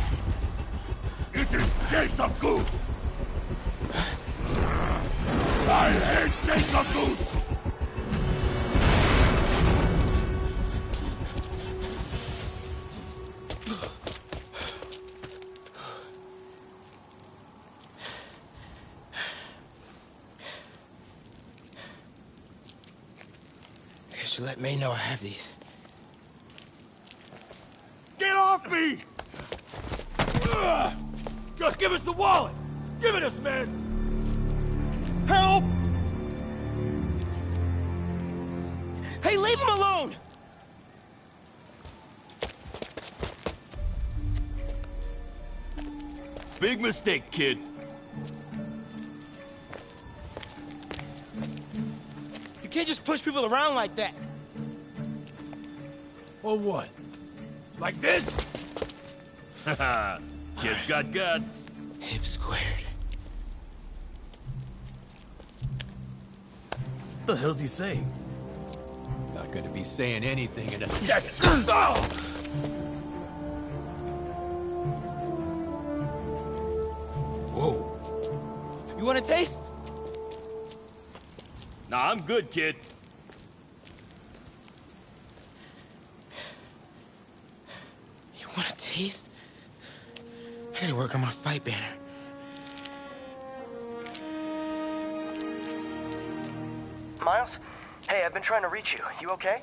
should let May know I have these. Get off me! Just give us the wallet! Give it us, man! Help! Hey, leave him alone! Big mistake, kid. You can't just push people around like that. Or what? Like this? Haha, kid's got guts. Hip squared. What the hell's he saying? Not gonna be saying anything in a second. Oh! Whoa. You want a taste? Nah, I'm good, kid. You want a taste? I gotta work on my fight banner. Miles? Hey, I've been trying to reach you. You okay?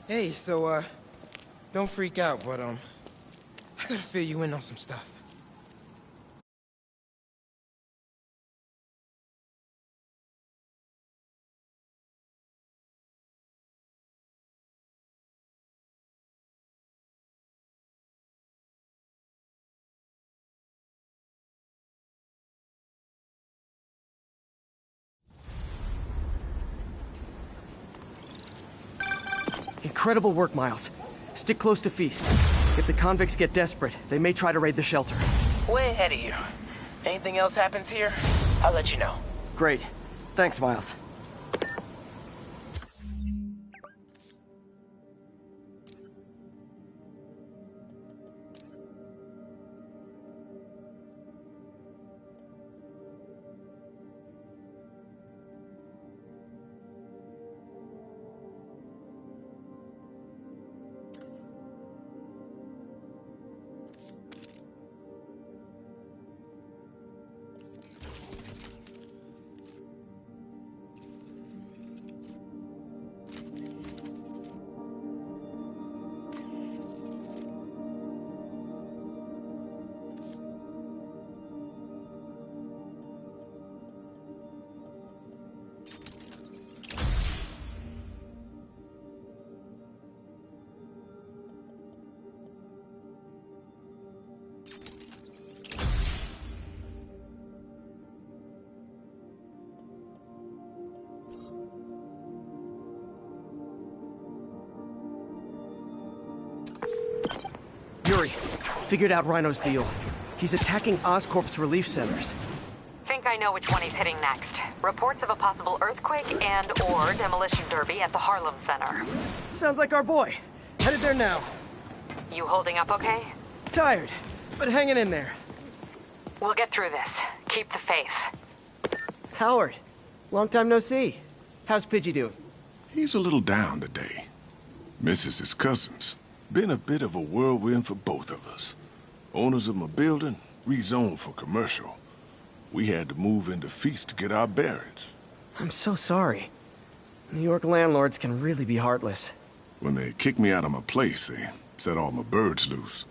Hey, so, don't freak out, but, I gotta fill you in on some stuff. Incredible work, Miles. Stick close to Feast. If the convicts get desperate, they may try to raid the shelter. Way ahead of you. Anything else happens here, I'll let you know. Great. Thanks, Miles. Yuri, figured out Rhino's deal. He's attacking Oscorp's relief centers. Think I know which one he's hitting next. Reports of a possible earthquake and/or demolition derby at the Harlem Center. Sounds like our boy. Headed there now. You holding up okay? Tired, but hanging in there. We'll get through this. Keep the faith. Howard, long time no see. How's Pidgey doing? He's a little down today. Misses his cousins. Been a bit of a whirlwind for both of us. Owners of my building rezoned for commercial. We had to move into Feast to get our bearings. I'm so sorry. New York landlords can really be heartless. When they kicked me out of my place, they set all my birds loose.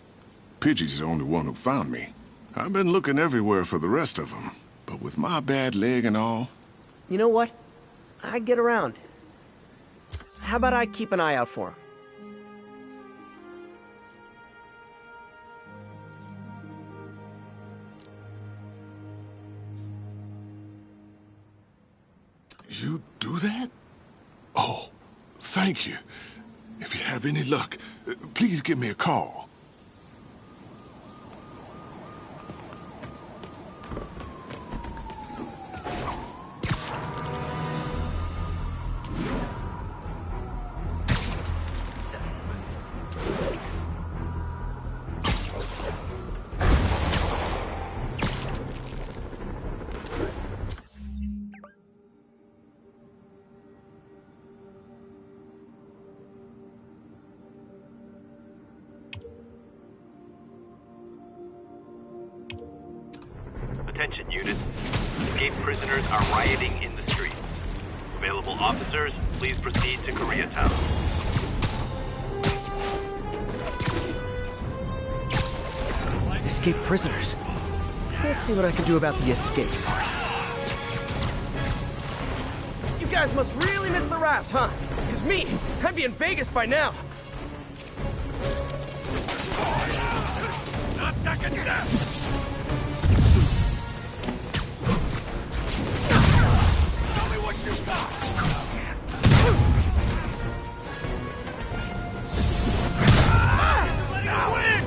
Pidgey's the only one who found me. I've been looking everywhere for the rest of them, but with my bad leg and all... You know what? I'd get around. How about I keep an eye out for him? You do that? Oh, thank you. If you have any luck, please give me a call. Attention, unit. Escaped prisoners are rioting in the streets. available officers, please proceed to Koreatown. Escaped prisoners. Let's see what I can do about the escape part. You guys must really miss the raft, huh? Because me, I'd be in Vegas by now. Not second death! Tell me what you got! Now in!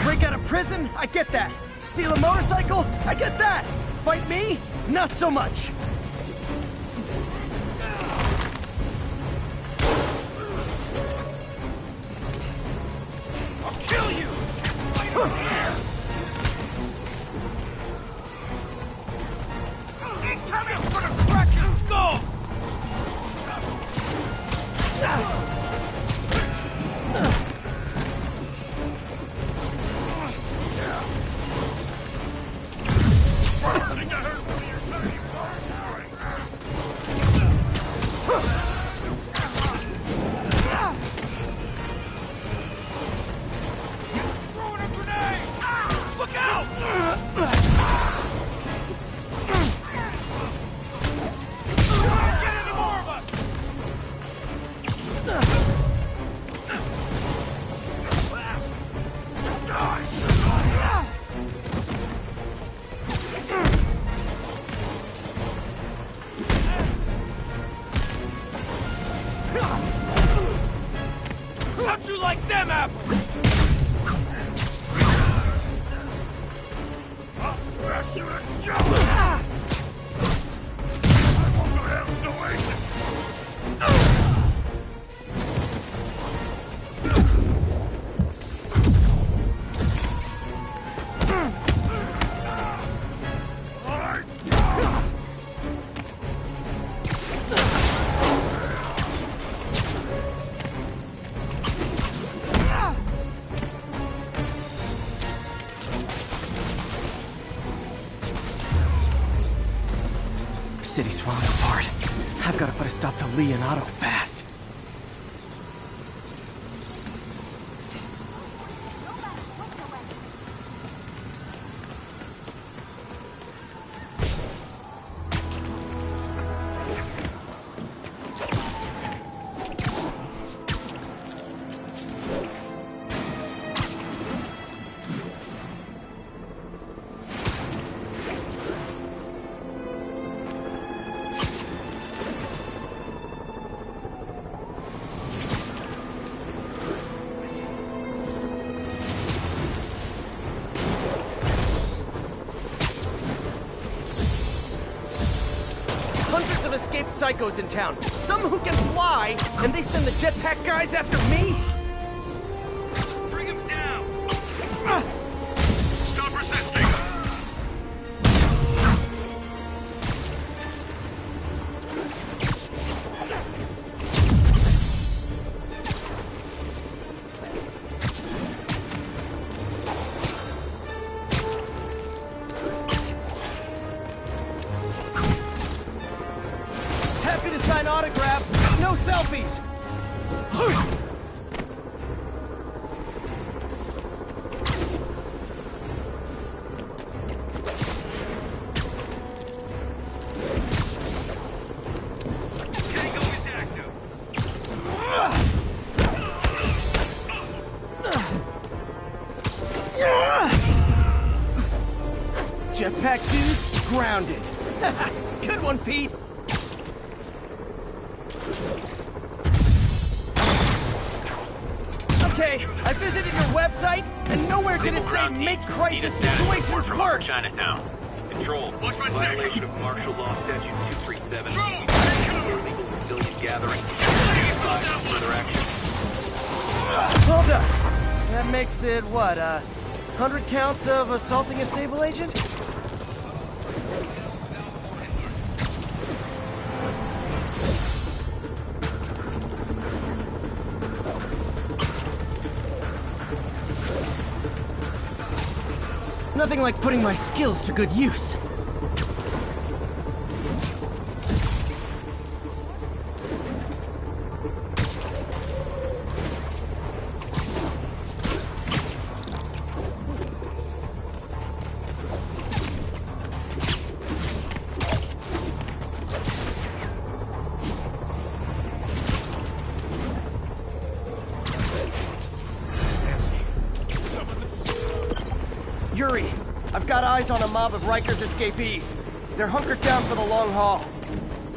Break out of prison? I get that. Steal a motorcycle? I get that. Fight me? Not so much. I'll kill you! Right over here! Incoming for the crack your skull! Throwing a grenade! Look out! Get any more of us! How'd you like them apples? I'll smash you in jello! I won't go down so easy! City's falling apart. I've got to put a stop to Lee and Otto fast. Hundreds of escaped psychos in town. Some who can fly, and they send the jetpack guys after me? Bring him down! Stop resisting! Happy to sign autographs. No selfies. Tango is active! Jetpack dude, grounded. Good one, Pete. Okay, I visited your website, and nowhere did it say make crisis situations worse. Chinatown. Control. Violation of martial law statute 237. Illegal civilian gathering. Further action. Hold up. That makes it, what, 100 counts of assaulting a stable agent? Nothing like putting my skills to good use. Yuri, I've got eyes on a mob of Riker's escapees. They're hunkered down for the long haul.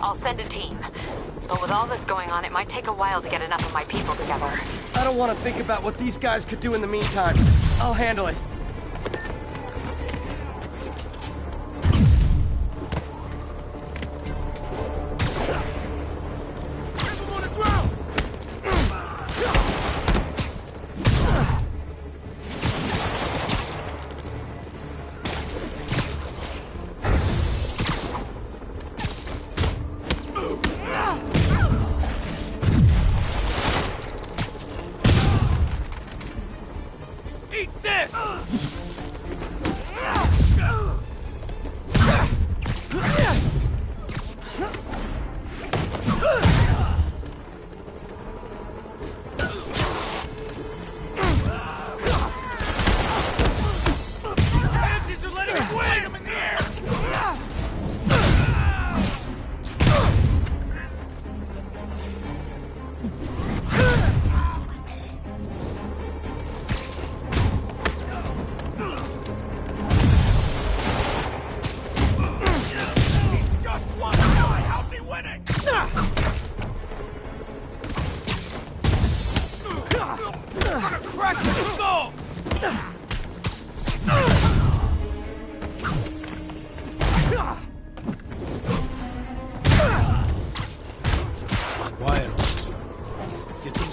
I'll send a team. But with all that's going on, it might take a while to get enough of my people together. I don't want to think about what these guys could do in the meantime. I'll handle it.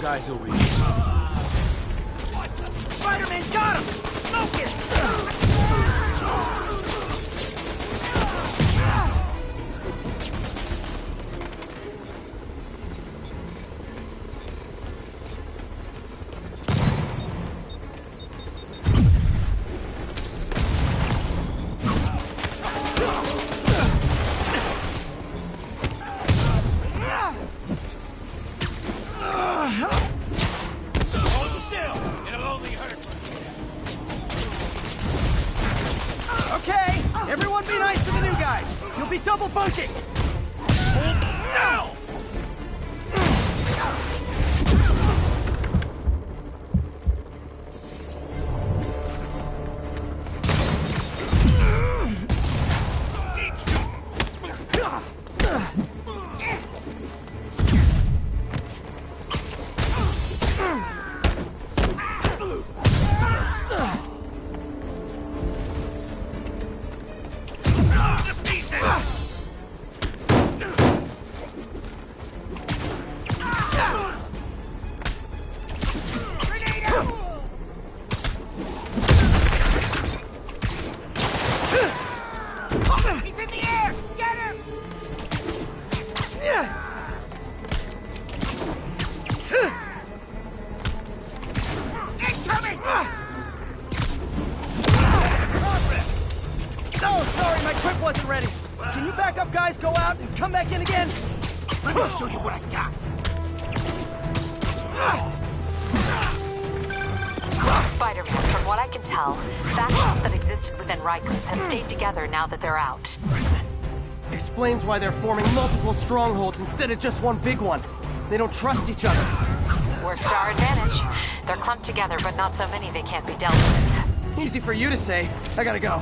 Guys over here. Spider-Man got him! Smoke it! Okay, everyone be nice to the new guys. You'll be double bunking. Now! Wasn't ready. Can you back up, guys? Go out and come back in again? Let me show you what I got. Spider-Man, from what I can tell, factions that existed within Rikers have stayed together now that they're out. Explains why they're forming multiple strongholds instead of just one big one. They don't trust each other. Works to our advantage. They're clumped together, but not so many they can't be dealt with. Easy for you to say. I gotta go.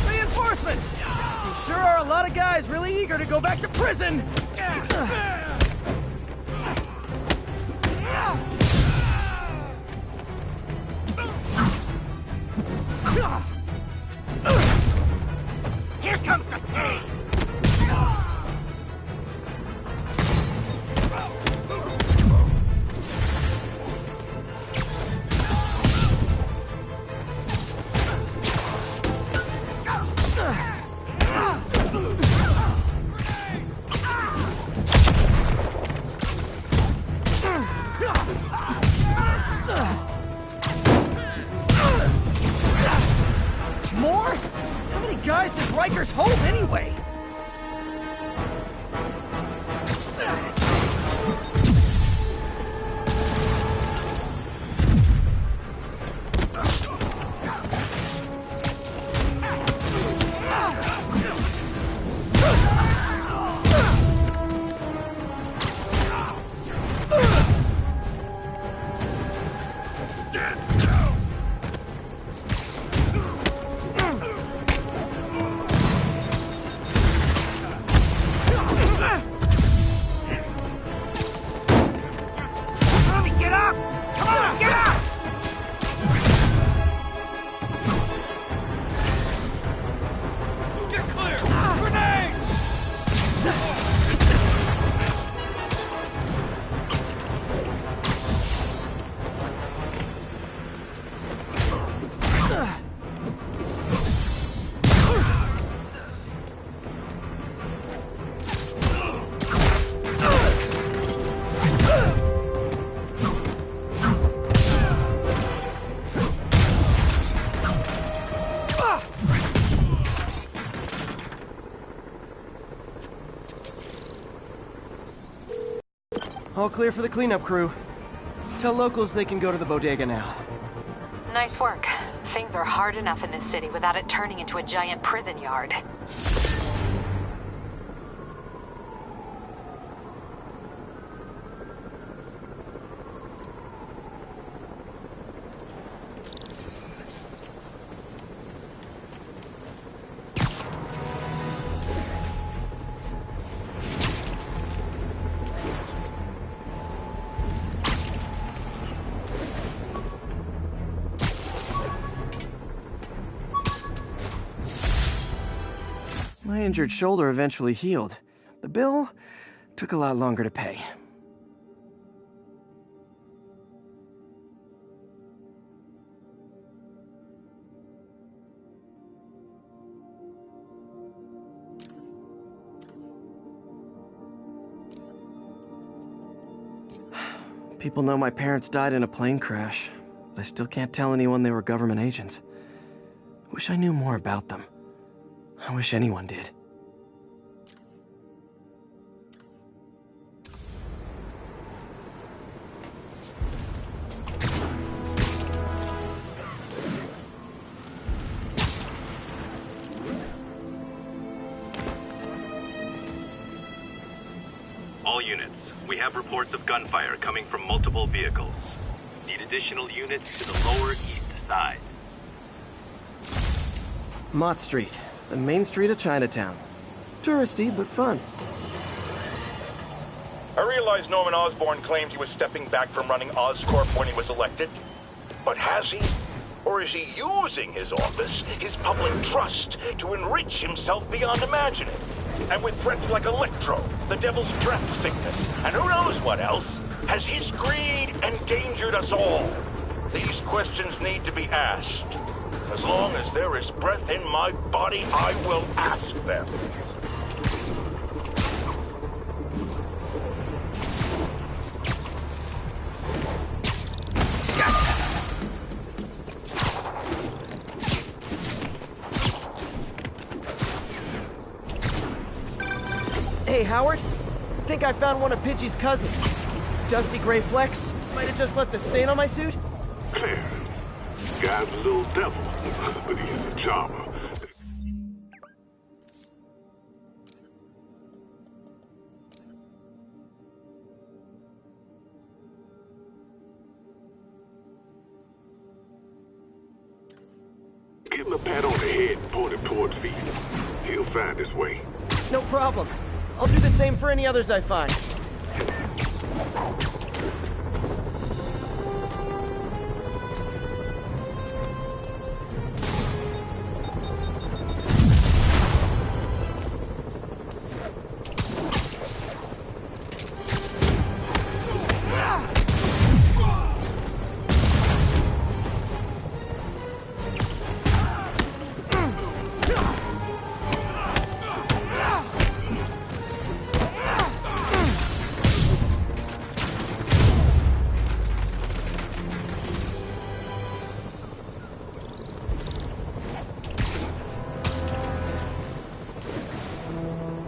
Reinforcements! There sure are a lot of guys really eager to go back to prison! Here comes the pain! guys does Rikers hold anyway? All clear for the cleanup crew. Tell locals they can go to the bodega now. Nice work. Things are hard enough in this city without it turning into a giant prison yard. My injured shoulder eventually healed. The bill took a lot longer to pay. People know my parents died in a plane crash, but I still can't tell anyone they were government agents. Wish I knew more about them. I wish anyone did. All units, we have reports of gunfire coming from multiple vehicles. Need additional units to the lower east side. Mott Street, the main street of Chinatown. Touristy, but fun. I realize Norman Osborn claimed he was stepping back from running Oscorp when he was elected. But has he? Or is he using his office, his public trust, to enrich himself beyond imagining? And with threats like Electro, the Devil's Breath sickness, and who knows what else, has his greed endangered us all? These questions need to be asked. As long as there is breath in my body, I will ask them. Hey, Howard. Think I found one of Pidgey's cousins. Dusty Gray Flex. Might have just left a stain on my suit. Clear. Guy's a little devil, but he's a charmer. Give him a pat on the head and point him towards me. He'll find his way. No problem. I'll do the same for any others I find.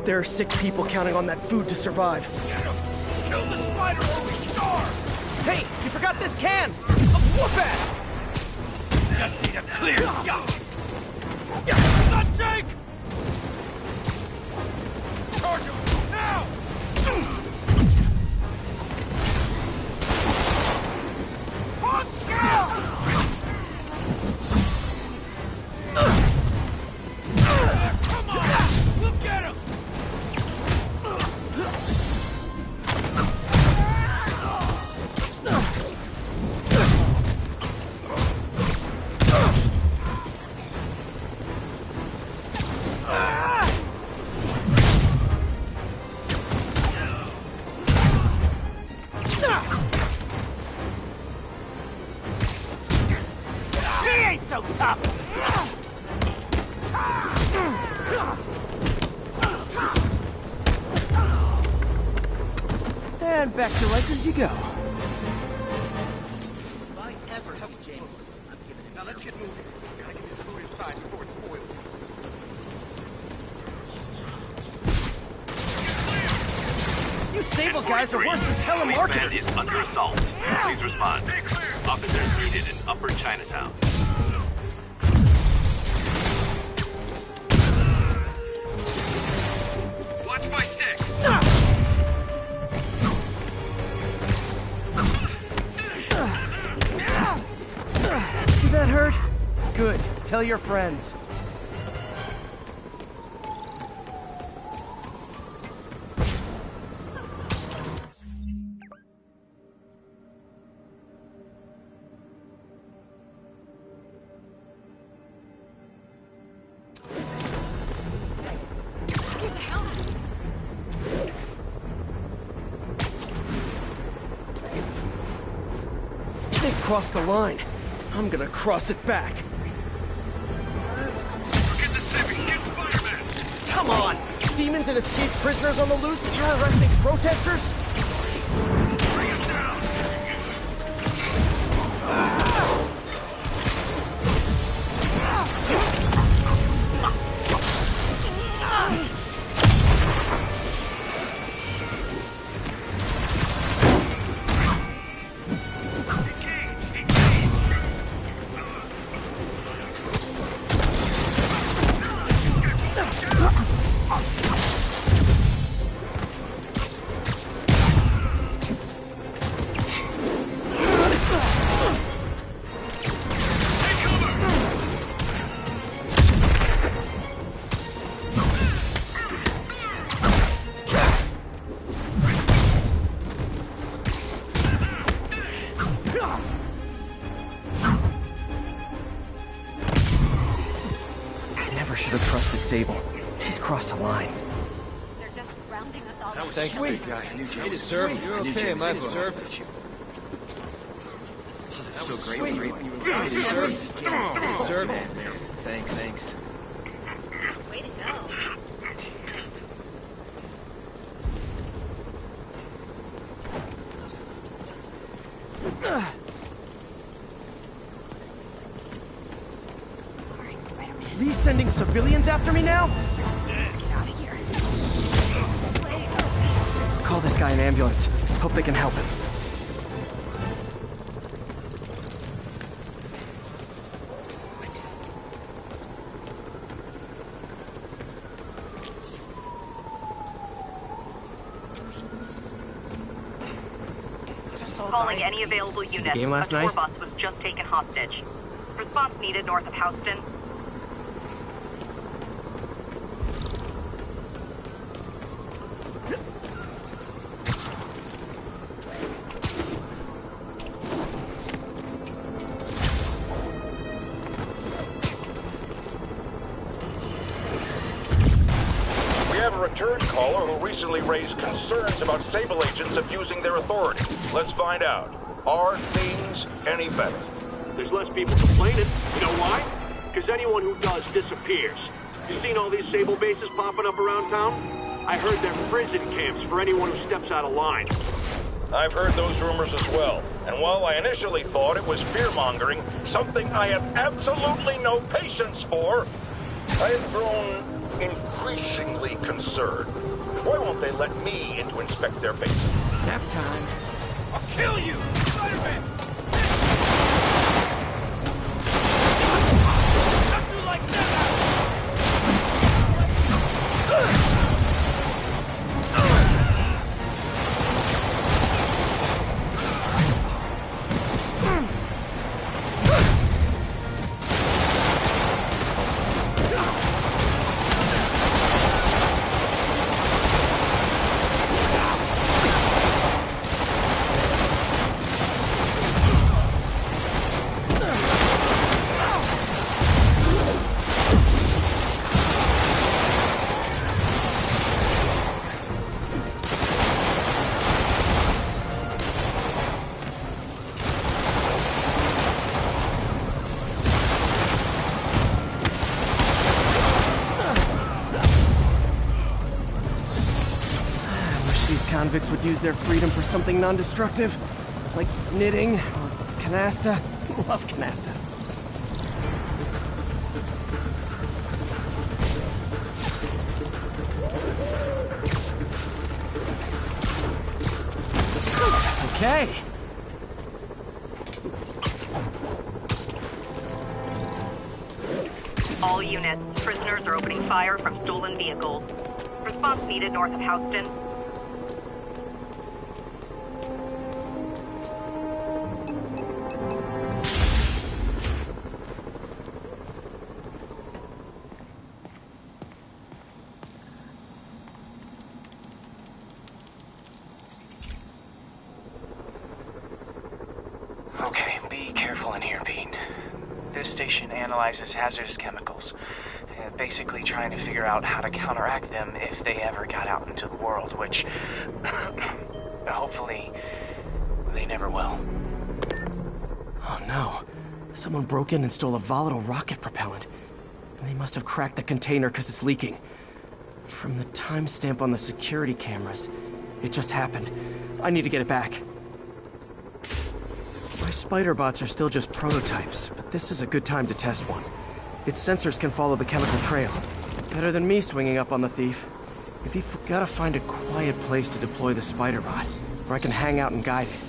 There are sick people counting on that food to survive. Kill the spider or we starve! Hey, you forgot this can! Of whoop-ass! Just need a clear shot! Not Jake! Charge him! Now! Punch down! Come on! We'll get him! He ain't so tough! And back to life as you go. If I ever help James, I'm giving it. Now let's get moving. Gotta get this food inside before it spoils. You Sable guys are worse than telemarketers! Is under assault. Please respond. Officers needed in Upper Chinatown. Watch my stick! See that hurt? Good. Tell your friends. They crossed the line. I'm gonna cross it back. Come on! Demons and escaped prisoners on the loose and you're arresting protesters? Should have trusted Sable. She's crossed a line. They're just rounding us all up. Thanks, big guy. You deserved it. You're okay, my boy. Deserved it. That was so great. You deserved it. You deserved it. Thanks. Way to go. Lee's sending civilians after me now? Let's get out of here. Call this guy an ambulance. Hope they can help him. Calling any available units. game last A tour night? bus was just taken hostage. Response needed north of Houston. Return caller who recently raised concerns about Sable agents abusing their authority. Let's find out. Are things any better? There's less people complaining. You know why? Because anyone who does disappears. You seen all these Sable bases popping up around town? I heard they're prison camps for anyone who steps out of line. I've heard those rumors as well. And while I initially thought it was fear-mongering, something I have absolutely no patience for, I have grown increasingly concerned. Why won't they let me in to inspect their base? Nap time. I'll kill you! Spider-Man! Not you like that! Convicts would use their freedom for something non-destructive, like knitting or canasta. Love canasta. Okay. All units, prisoners are opening fire from stolen vehicles. Response needed north of Houston. Okay, be careful in here, Pete. This station analyzes hazardous chemicals, basically trying to figure out how to counteract them if they ever got out into the world, which hopefully they never will. Oh no. Someone broke in and stole a volatile rocket propellant. And they must have cracked the container because it's leaking. From the timestamp on the security cameras, it just happened. I need to get it back. My spider bots are still just prototypes, but this is a good time to test one. Its sensors can follow the chemical trail. Better than me swinging up on the thief. If you've gotta find a quiet place to deploy the spider bot, where I can hang out and guide it.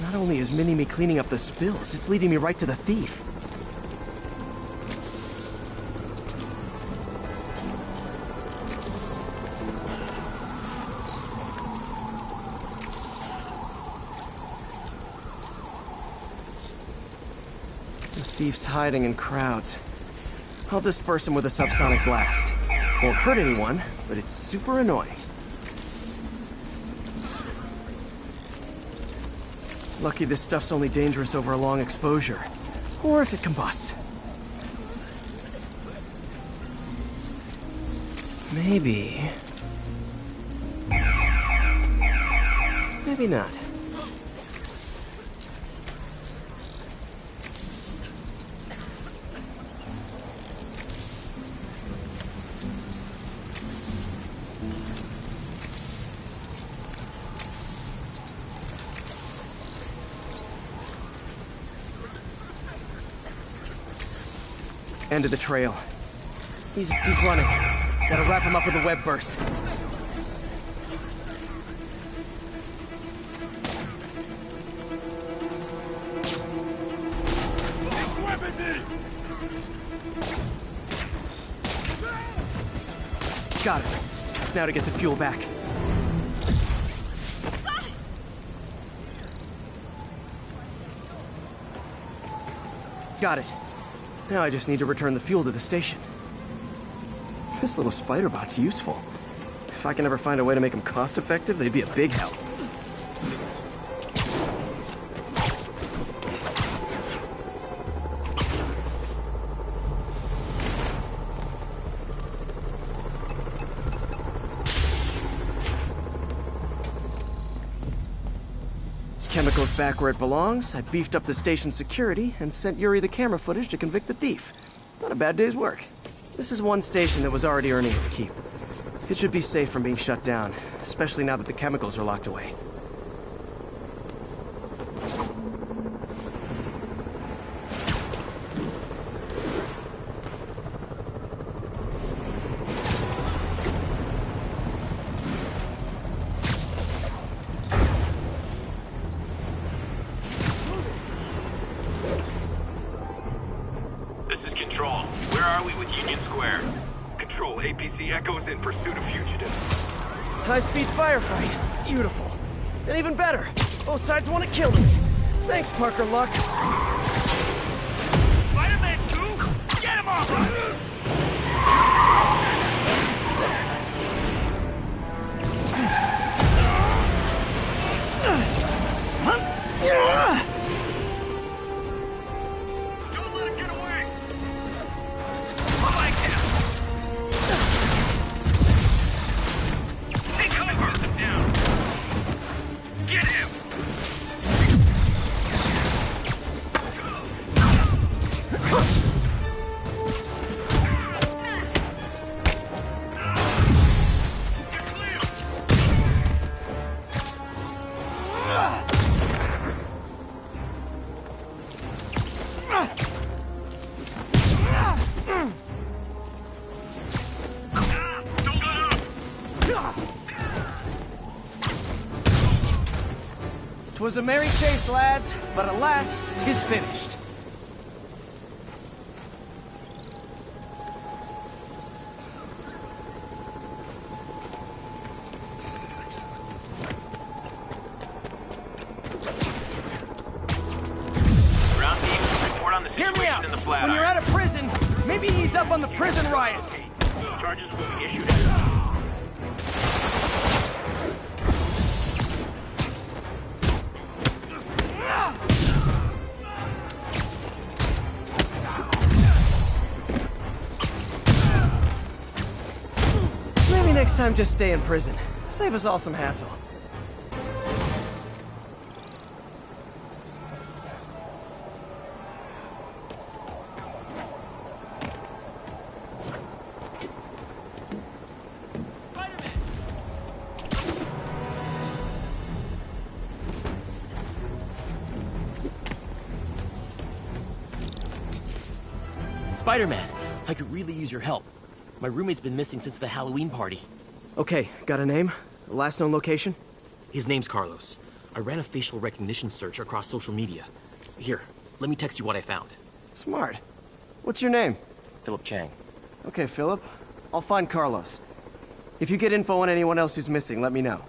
Not only is Mini-Me cleaning up the spills, it's leading me right to the thief. Thief's hiding in crowds. I'll disperse him with a subsonic blast. Won't hurt anyone, but it's super annoying. Lucky this stuff's only dangerous over a long exposure. Or if it combusts. Maybe... maybe not. End of the trail. He's running. Gotta wrap him up with a web burst. Got it. Now to get the fuel back. Got it. Now I just need to return the fuel to the station. This little spider bot's useful. If I can ever find a way to make them cost-effective, they'd be a big help. Chemicals back where it belongs. I beefed up the station's security and sent Yuri the camera footage to convict the thief. Not a bad day's work. This is one station that was already earning its keep. It should be safe from being shut down, especially now that the chemicals are locked away. see echoes in pursuit of fugitives. High-speed firefight. Beautiful. And even better, both sides want to kill me. Thanks, Parker Luck. Spider-Man 2? Get him off! Don't let him get away! I like him! Take cover! Get him down! Get him! Twas a merry chase, lads, but alas, 'tis finished. Ground team, report on the Hear me situation out. in the Flatiron. When you're out of prison, maybe ease up on the prison riots. Charges will be issued at Maybe next time just stay in prison. Save us all some hassle. Spider-Man, I could really use your help. My roommate's been missing since the Halloween party. Okay, got a name? Last known location? His name's Carlos. I ran a facial recognition search across social media. Here, let me text you what I found. Smart. What's your name? Philip Chang. Okay, Philip. I'll find Carlos. If you get info on anyone else who's missing, let me know.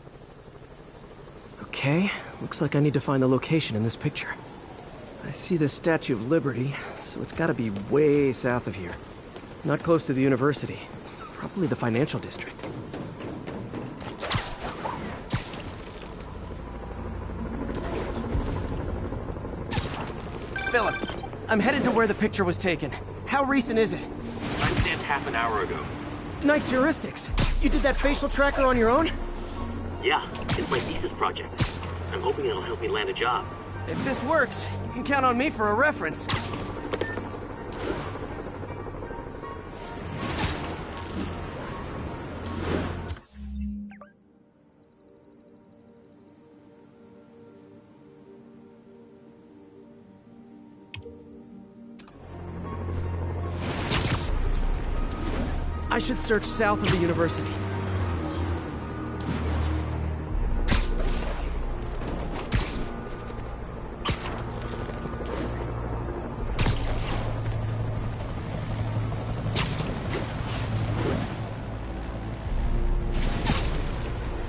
Okay, looks like I need to find the location in this picture. I see the Statue of Liberty, so it's gotta be way south of here. Not close to the university. Probably the financial district. Philip, I'm headed to where the picture was taken. How recent is it? timestamp half an hour ago. Nice heuristics. You did that facial tracker on your own? Yeah, it's my thesis project. I'm hoping it'll help me land a job. If this works, you can count on me for a reference. I should search south of the university.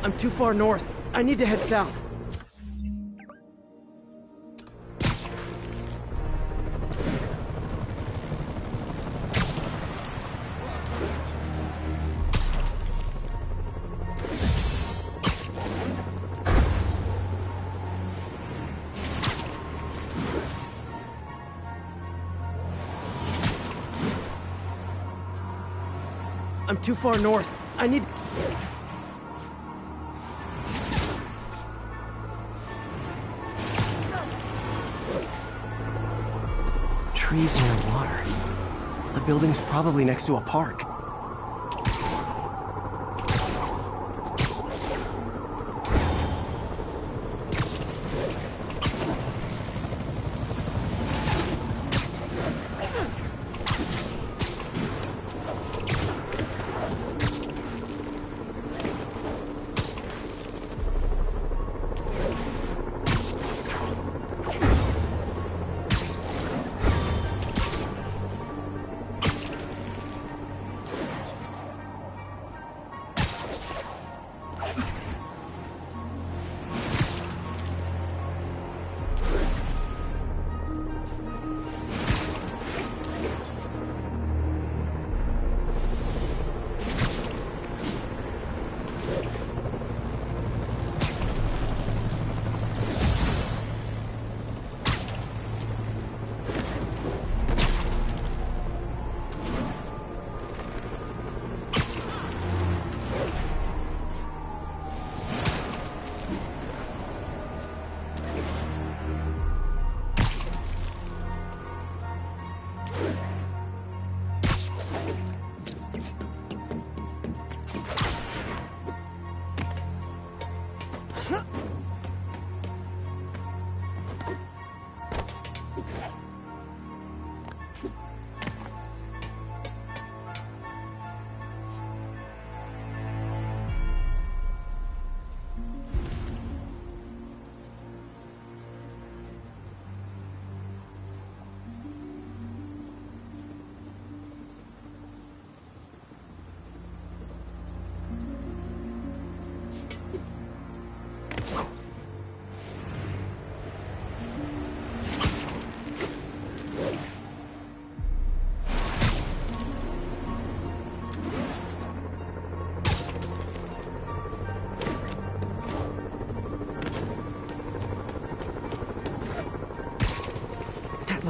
I'm too far north. I need to head south. I'm too far north. I need... Trees near water. The building's probably next to a park.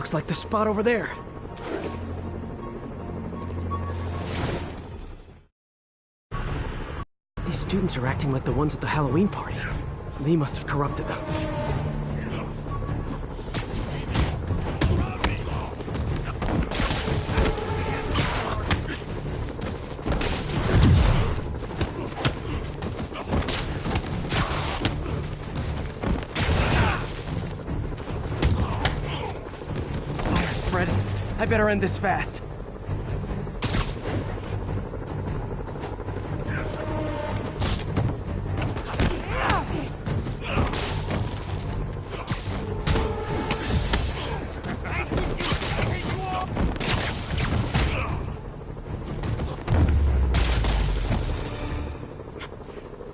Looks like the spot over there. These students are acting like the ones at the Halloween party. Lee must have corrupted them. Fire's spreading. I better end this fast.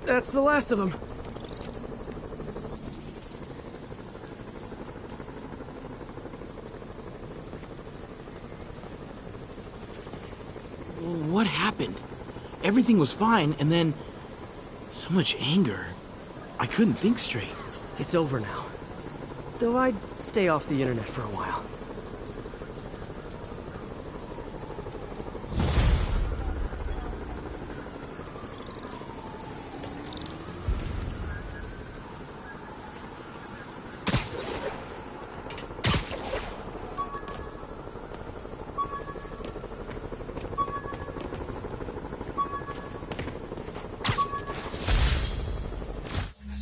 That's the last of them. What happened? Everything was fine, and then... so much anger. I couldn't think straight. It's over now. Though I'd stay off the internet for a while.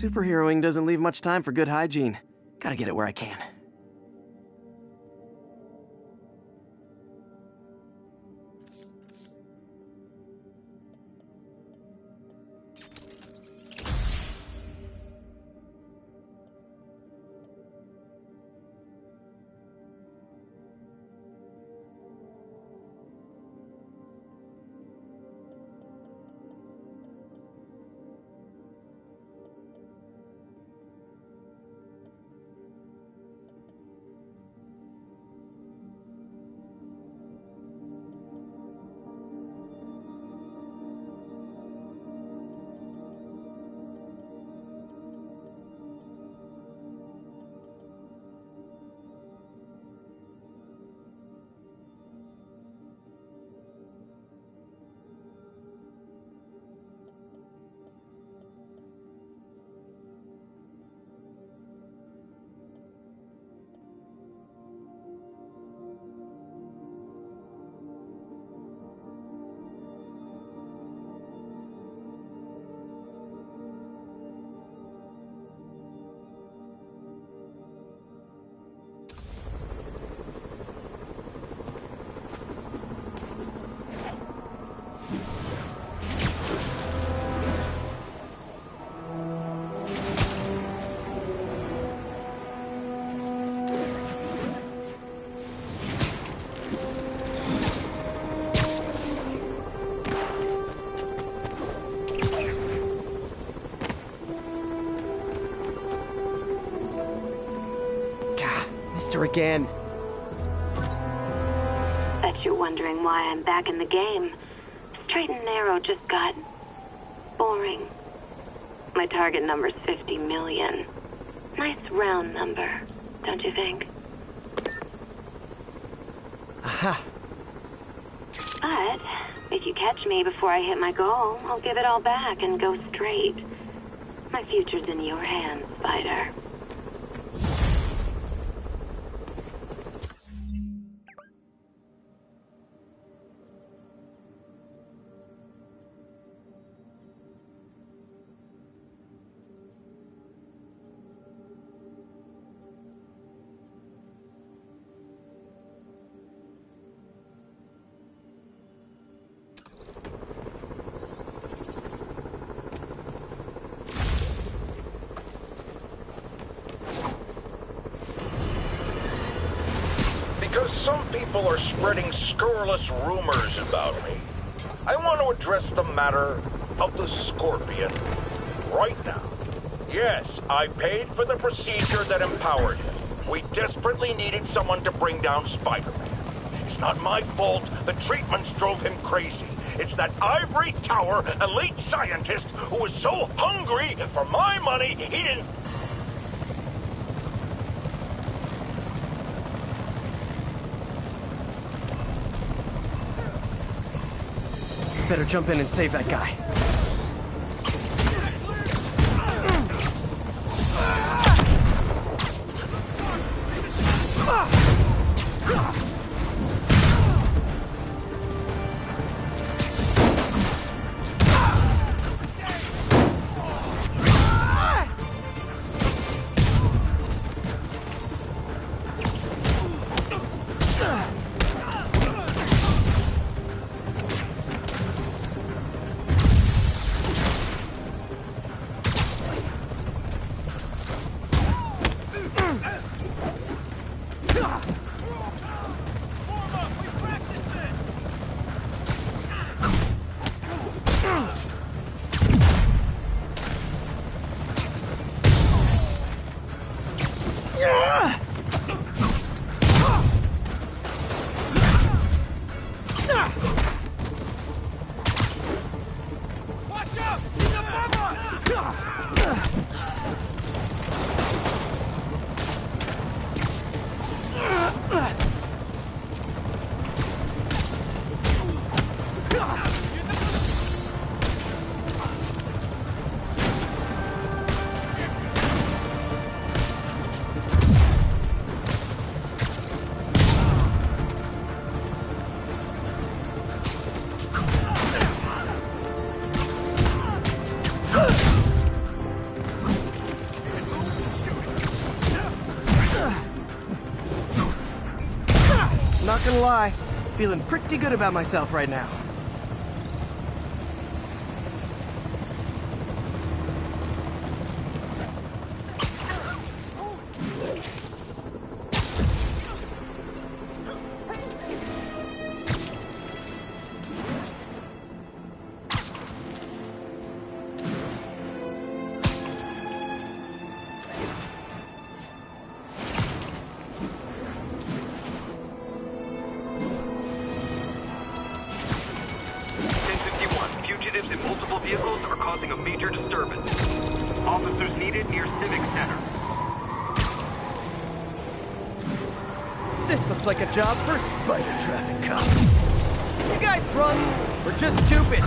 Superheroing doesn't leave much time for good hygiene. Gotta get it where I can. Again. Bet you're wondering why I'm back in the game. Straight and narrow just got boring. My target number's 50 million. Nice round number, don't you think? Aha. But if you catch me before I hit my goal, I'll give it all back and go straight. My future's in your hands, Spider. Some people are spreading scurrilous rumors about me. I want to address the matter of the Scorpion right now. Yes, I paid for the procedure that empowered him. We desperately needed someone to bring down Spider-Man. It's not my fault the treatments drove him crazy. It's that ivory tower elite scientist who was so hungry for my money, he didn't... Better jump in and save that guy. Not gonna lie, feeling pretty good about myself right now. Vehicles are causing a major disturbance. Officers needed near Civic Center. This looks like a job for Spider Traffic Cop. You guys drunk? We're just stupid.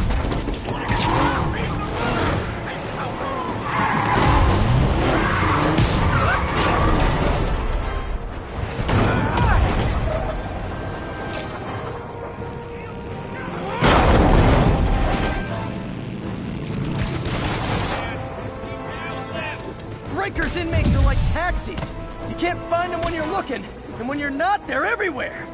Rikers inmates are like taxis. You can't find them when you're looking, and when you're not, they're everywhere.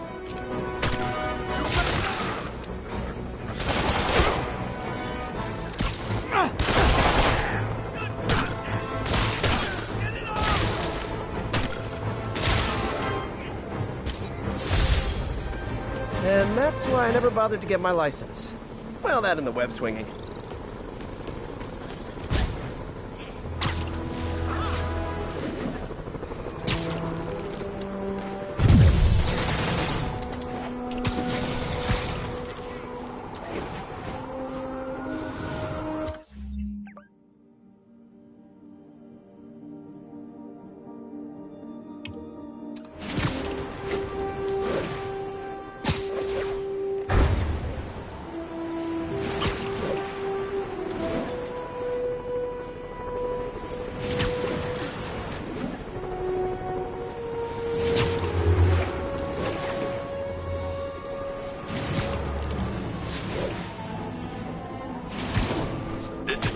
And that's why I never bothered to get my license. Well, that and the web swinging.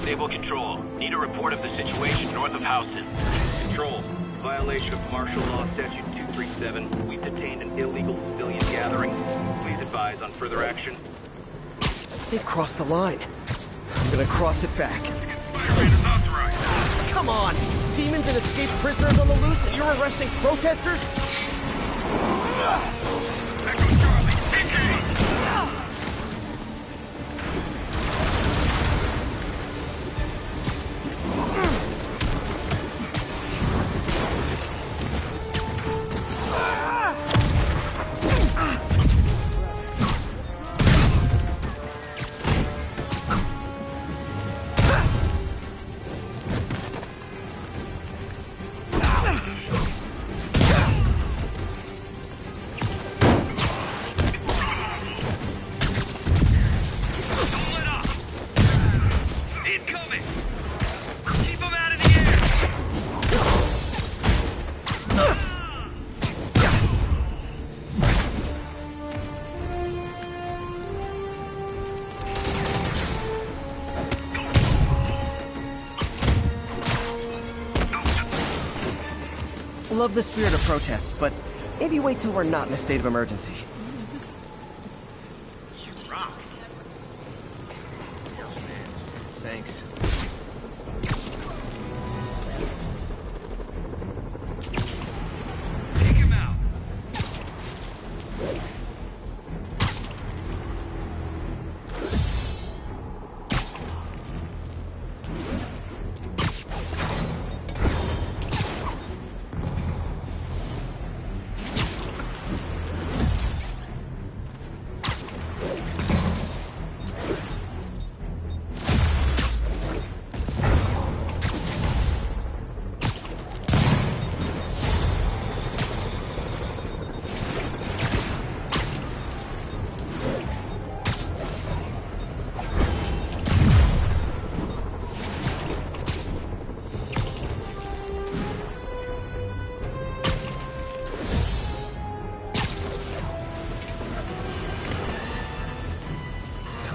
Naval Control, need a report of the situation north of Houston. Control, violation of Martial Law Statute 237. We've detained an illegal civilian gathering. Please advise on further action. They crossed the line. I'm gonna cross it back. Come on! Demons and escaped prisoners on the loose, and you're arresting protesters? Echo Charlie, take aim! Love the spirit of protest, but maybe wait till we're not in a state of emergency. Thanks. Take him out.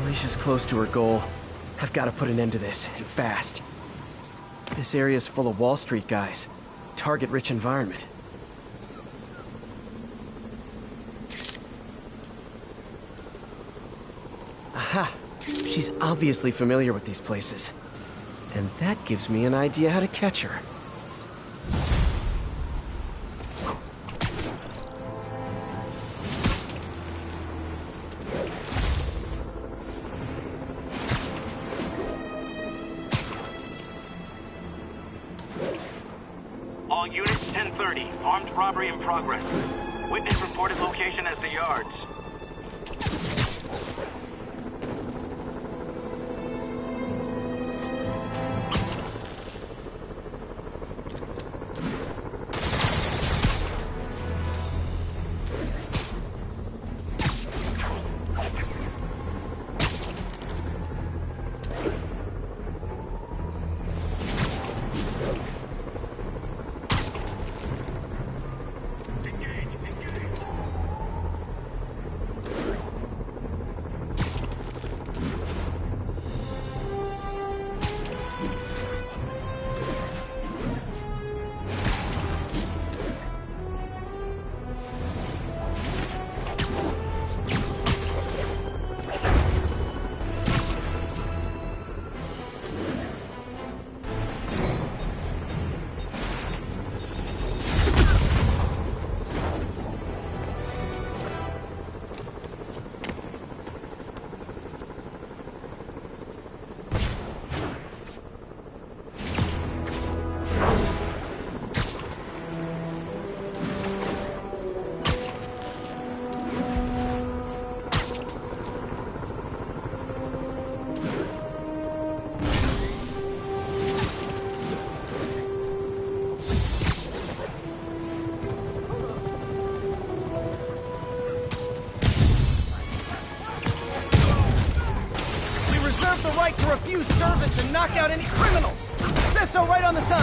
Alicia's close to her goal. I've got to put an end to this, and fast. This area's full of Wall Street guys. Target-rich environment. Aha! She's obviously familiar with these places. And that gives me an idea how to catch her. All units, 10:30. Armed robbery in progress. Witness reported location as the yards. The right to refuse service and knock out any criminals. It says so right on the sign.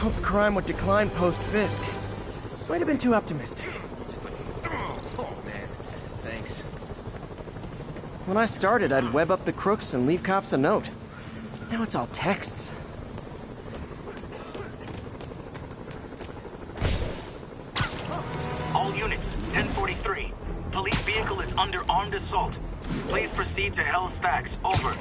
Hope crime would decline post-Fisk. Might have been too optimistic. Oh, man. Thanks. When I started, I'd web up the crooks and leave cops a note. Now it's all texts. All units, 1043. Police vehicle is under armed assault. Please proceed to Hell's Stacks. Over.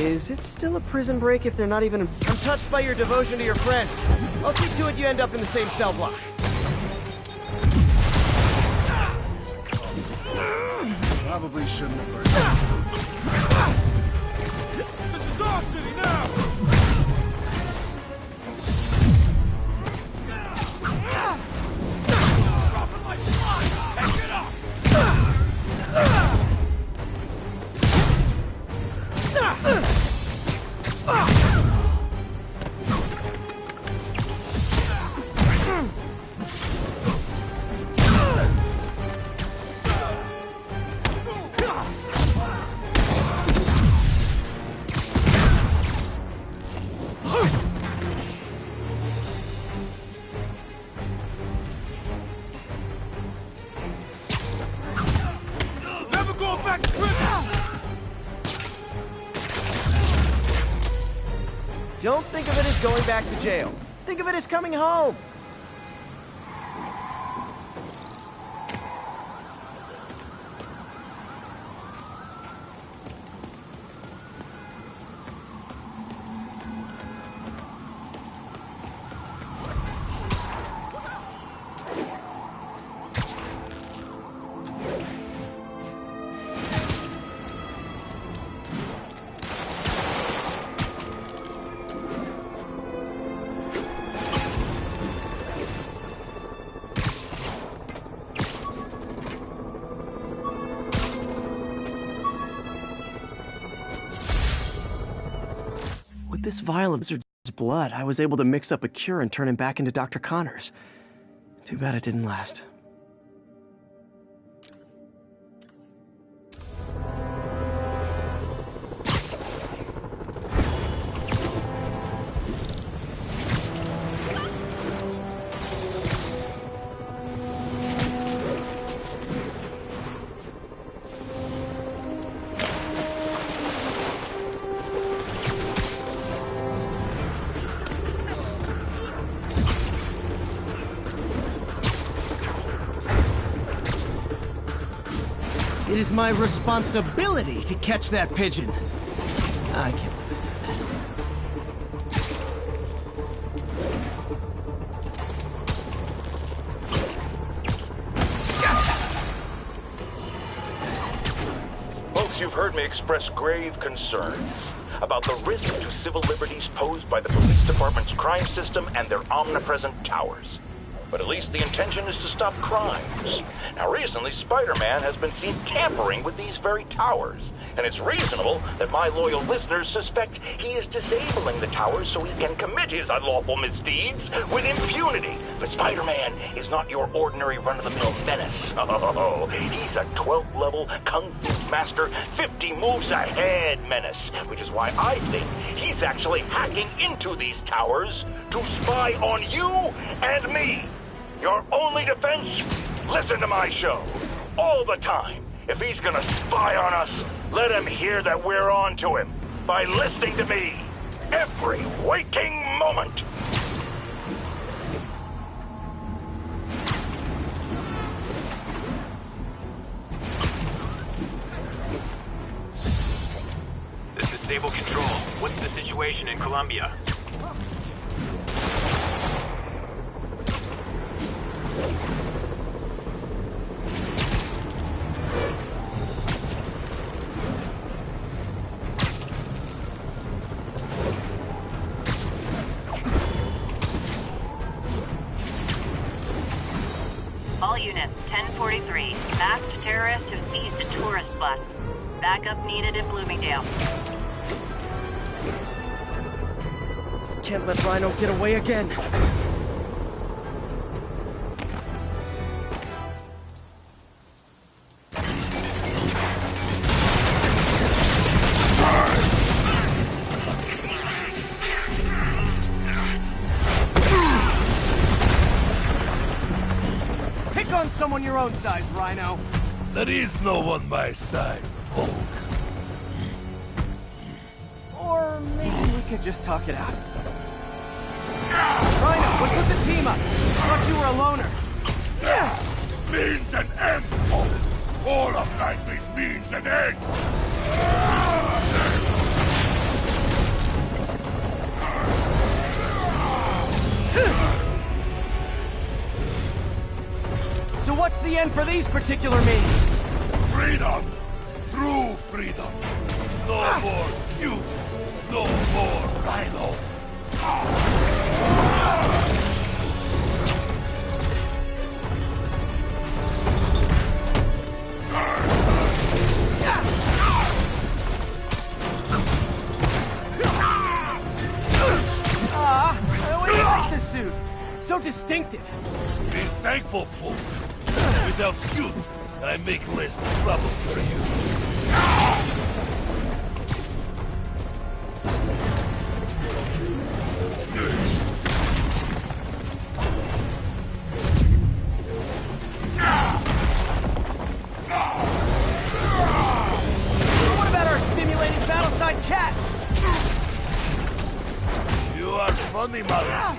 Is it still a prison break if they're not even... I'm touched by your devotion to your friends. I'll see to it you end up in the same cell block. Probably shouldn't have. This is our city now! Dropping like flies! Pick it up! Never going back to prison! Don't think of it as going back to jail. Think of it as coming home. With this vial of Lizard's blood, I was able to mix up a cure and turn him back into Dr. Connors. Too bad it didn't last. It is my responsibility to catch that pigeon. I can't resist it. Folks, you've heard me express grave concerns about the risk to civil liberties posed by the police department's crime system and their omnipresent towers. But at least the intention is to stop crimes. Now, recently, Spider-Man has been seen tampering with these very towers, and it's reasonable that my loyal listeners suspect he is disabling the towers so he can commit his unlawful misdeeds with impunity. But Spider-Man is not your ordinary run-of-the-mill menace. Oh, he's a 12th level Kung Fu master, 50 moves ahead menace, which is why I think he's actually hacking into these towers to spy on you and me. Your only defense? Listen to my show. All the time. If he's gonna spy on us, let him hear that we're on to him by listening to me every waking moment. This is Sable Control. What's the situation in Colombia? All units, 1043. Masked terrorist who seized a tourist bus. Backup needed in Bloomingdale. Can't let Rhino get away again. Pick on someone your own size, Rhino. There is no one my size, Hulk. Or maybe we could just talk it out. Rhino, what's with the team up? Thought you were a loner. Means an end, Hulk. All of Nightmare's means an end. So what's the end for these particular means? Freedom! True freedom! No more feud! No more Rhino! I always like this suit. So distinctive. Be thankful, Paul. Without you, I make less trouble for you. What about our stimulating battleside chats? You are funny, Mother.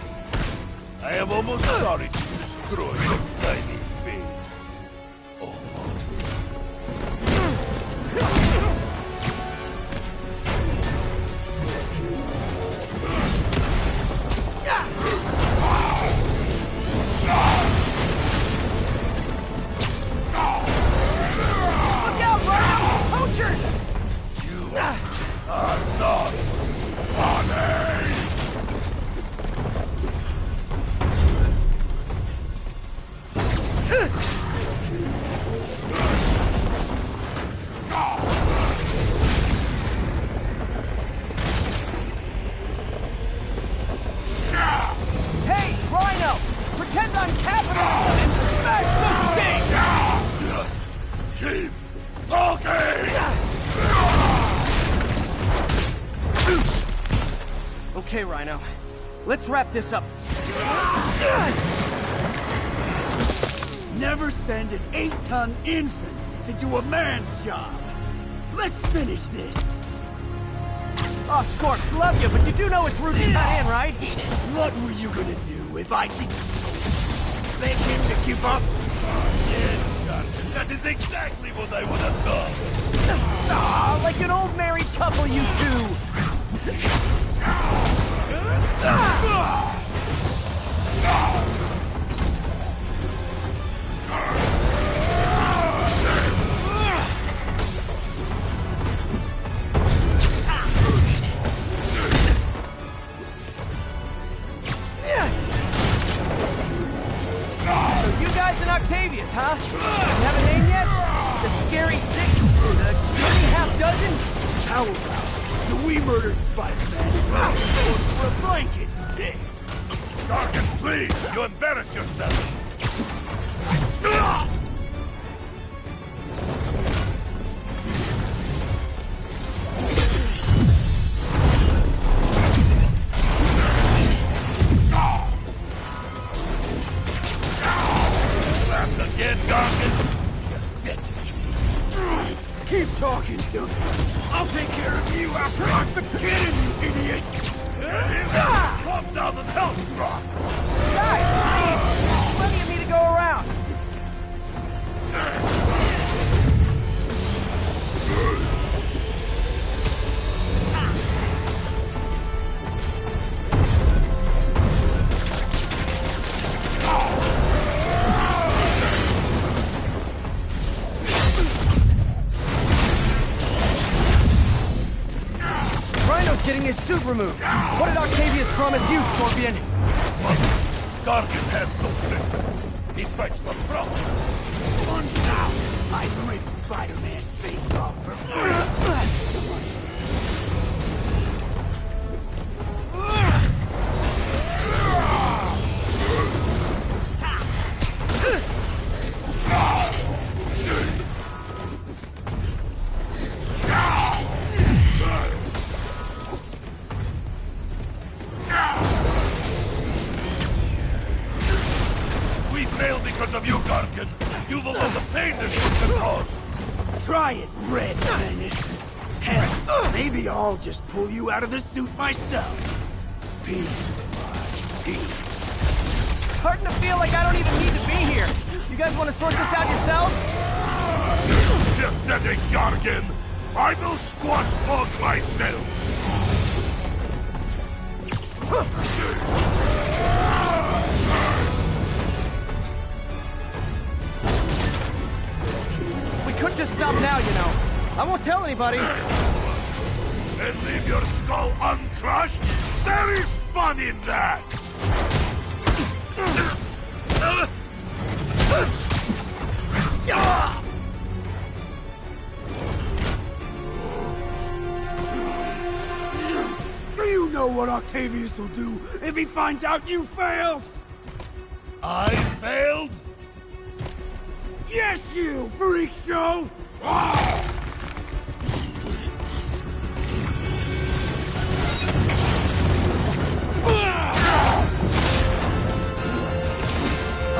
I am almost sorry to destroy your tiny face. Look out, Rhino! Poachers! You are not funny! Hey, Rhino! Pretend I'm capitalism and smash the sting! Just keep talking! Okay, Rhino. Let's wrap this up. Never send an 8-ton infant to do a man's job. Let's finish this. Oh, Scorps, love you, but you do know it's rude to cut in, right? What were you gonna do if I did beg him to give up? Yes, Carson, that is exactly what I would have done. Ah, like an old married couple, you two. So you guys in Octavius, huh? You have a name yet? The Scary Six? The Dirty Half Dozen? How about do we murder Spider-Man for a blanket? Starkin, please! You embarrass yourself! Left again, Gargan! Keep talking, Duke. I'll take care of you after I'm the kid, you idiot! Come down and help, Rock! Guys! Plenty of me to go around. Rhino's getting his suit removed. What did Octavius promise you, Scorpion? Gargan has no sense. He fights the front. One now. I rip Spider-Man's face off for free. We failed because of you, Gargan. You will know the pain this can cause. Try it, Red Menace. Hell, maybe I'll just pull you out of the suit myself. Piece by piece. Starting to feel like I don't even need to be here. You guys want to sort this out yourselves? Pathetic Gargan. I will squash Pog myself. now, you know. I won't tell anybody. And leave your skull uncrushed? There is fun in that! Do you know what Octavius will do if he finds out you failed? I failed? Yes, you, freak show! A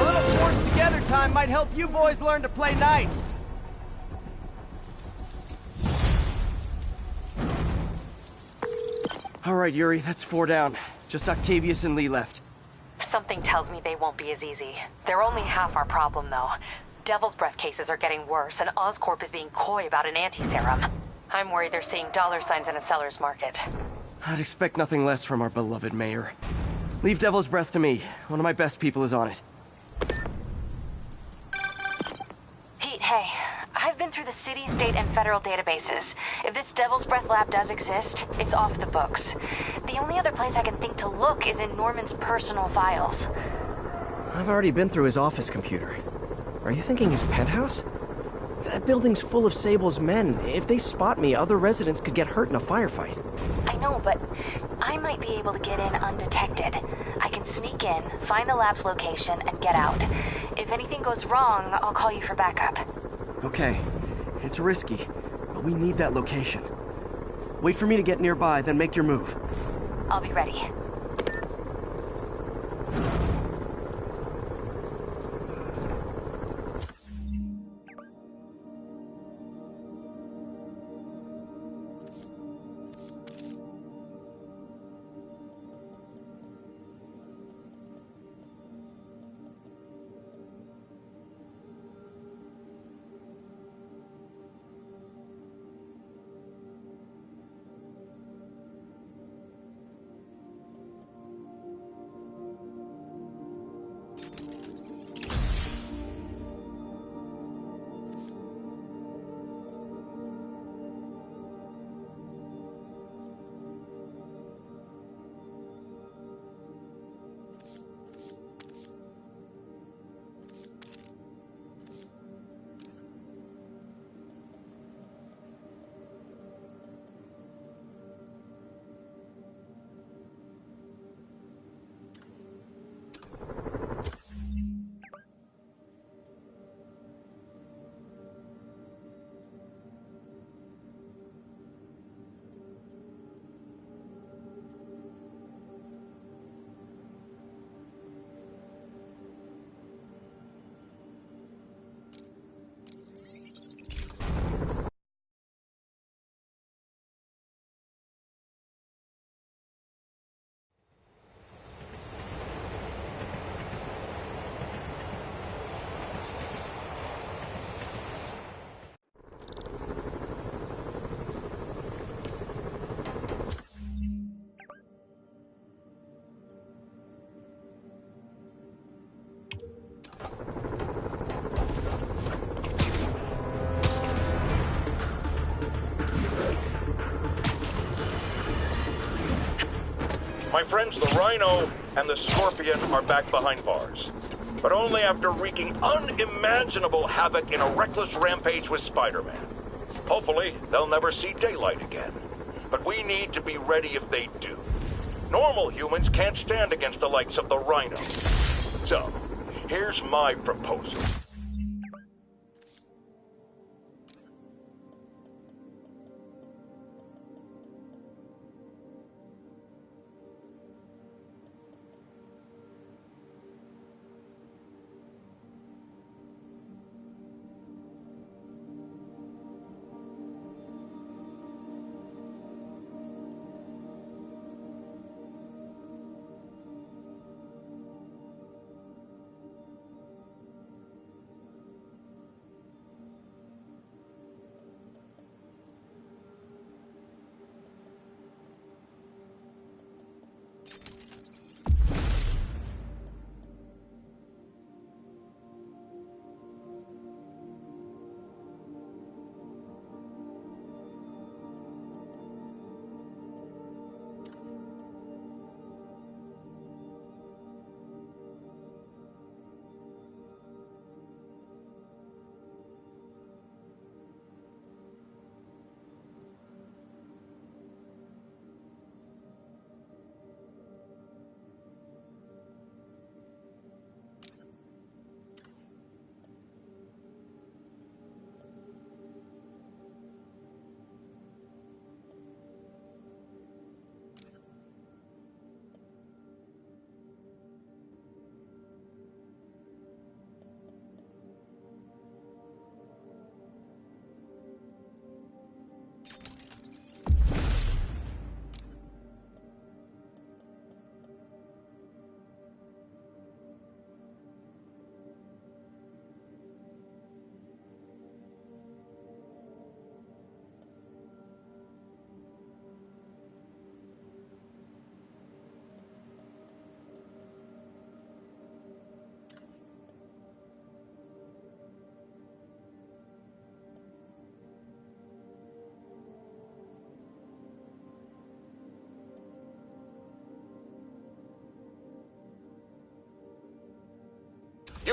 little forced together time might help you boys learn to play nice. All right, Yuri, that's 4 down. Just Octavius and Lee left. Something tells me they won't be as easy. They're only half our problem, though. Devil's Breath cases are getting worse, and Oscorp is being coy about an anti-serum. I'm worried they're seeing dollar signs in a seller's market. I'd expect nothing less from our beloved mayor. Leave Devil's Breath to me. One of my best people is on it. Pete, hey. I've been through the city, state, and federal databases. If this Devil's Breath lab does exist, it's off the books. The only other place I can think to look is in Norman's personal files. I've already been through his office computer. Are you thinking his penthouse? That building's full of Sable's men. If they spot me, other residents could get hurt in a firefight. I know, but I might be able to get in undetected. I can sneak in, find the lab's location, and get out. If anything goes wrong, I'll call you for backup. Okay. It's risky, but we need that location. Wait for me to get nearby, then make your move. I'll be ready. My friends, the Rhino and the Scorpion are back behind bars. But only after wreaking unimaginable havoc in a reckless rampage with Spider-Man. Hopefully, they'll never see daylight again. But we need to be ready if they do. Normal humans can't stand against the likes of the Rhino. So, here's my proposal.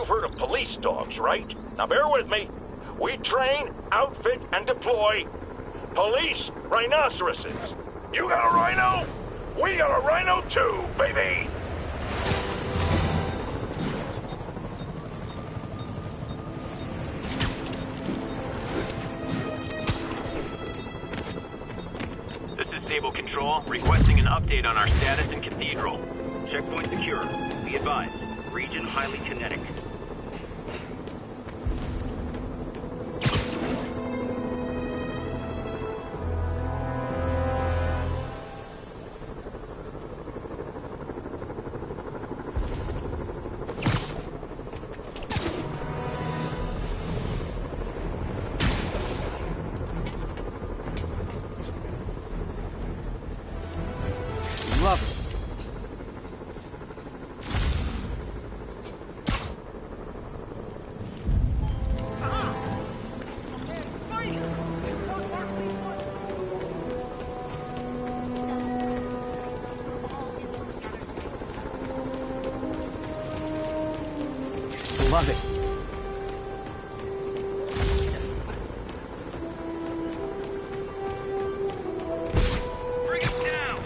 You've heard of police dogs, right? Now bear with me. We train, outfit, and deploy police rhinoceroses. You got a rhino? We got a rhino too, baby! This is Sable Control, requesting an update on our status in Cathedral. Checkpoint secure. Be advised, region highly kinetic. Love it. Love it. Bring it down!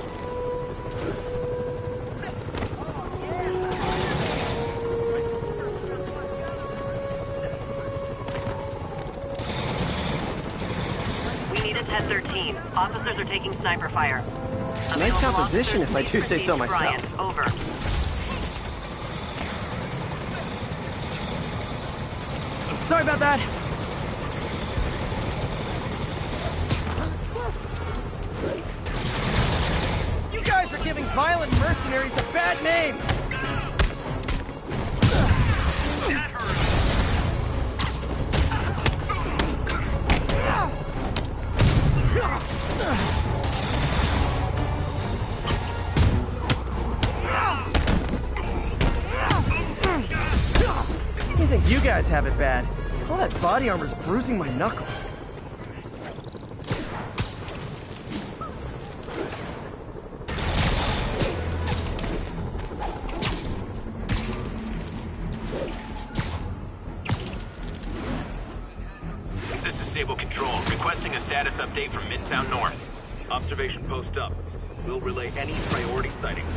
We need a 1013. Officers are taking sniper fire. Nice composition, if I do say so myself. Over. Sorry about that. You guys are giving violent mercenaries a bad name. You think you guys have it bad? All that body armor's bruising my knuckles. This is Sable Control, requesting a status update from Midtown North. Observation post up. We'll relay any priority sightings.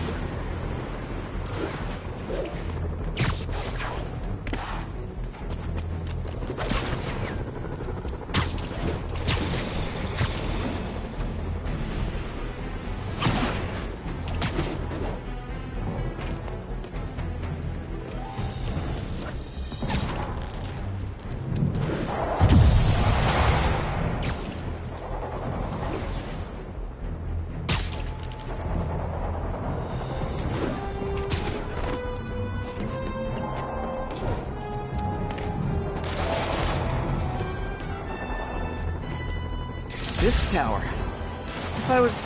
This tower. If I was...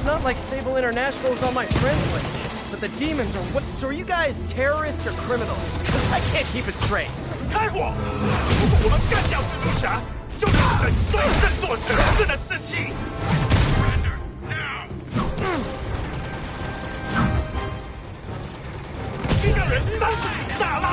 Not like Sable International is on my friends list, but the demons are what? So are you guys terrorists or criminals? 'Cause I can't keep it straight. 开火！如果我们干掉蜘蛛侠，就是粉碎振作者子的士气。这个人他傻了！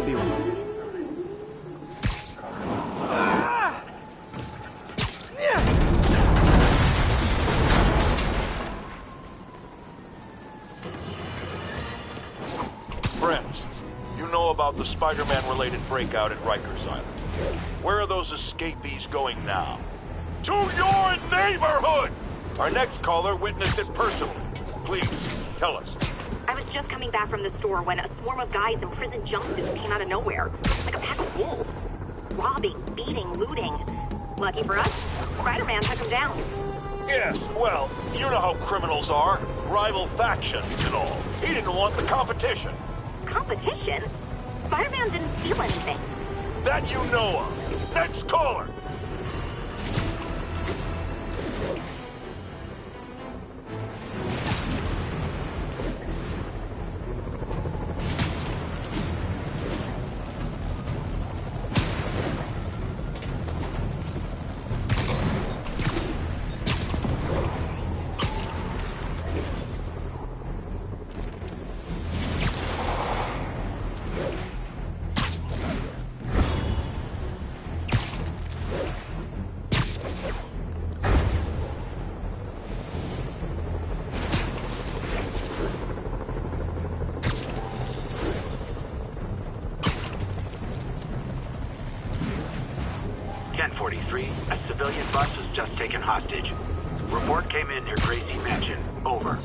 be right. Friends, you know about the Spider-Man related breakout at Rikers Island. Where are those escapees going now? To your neighborhood! Our next caller witnessed it personally. Please, tell us. I was just coming back from the store when a swarm of guys in prison jumpsuits came out of nowhere. Like a pack of wolves. Robbing, beating, looting. Lucky for us, Spider-Man took them down. Yes, well, you know how criminals are. Rival factions and all. He didn't want the competition. Competition? Spider-Man didn't steal anything. That you know of. Next caller! A civilian bus was just taken hostage. Report came in near Gracie Mansion. Over.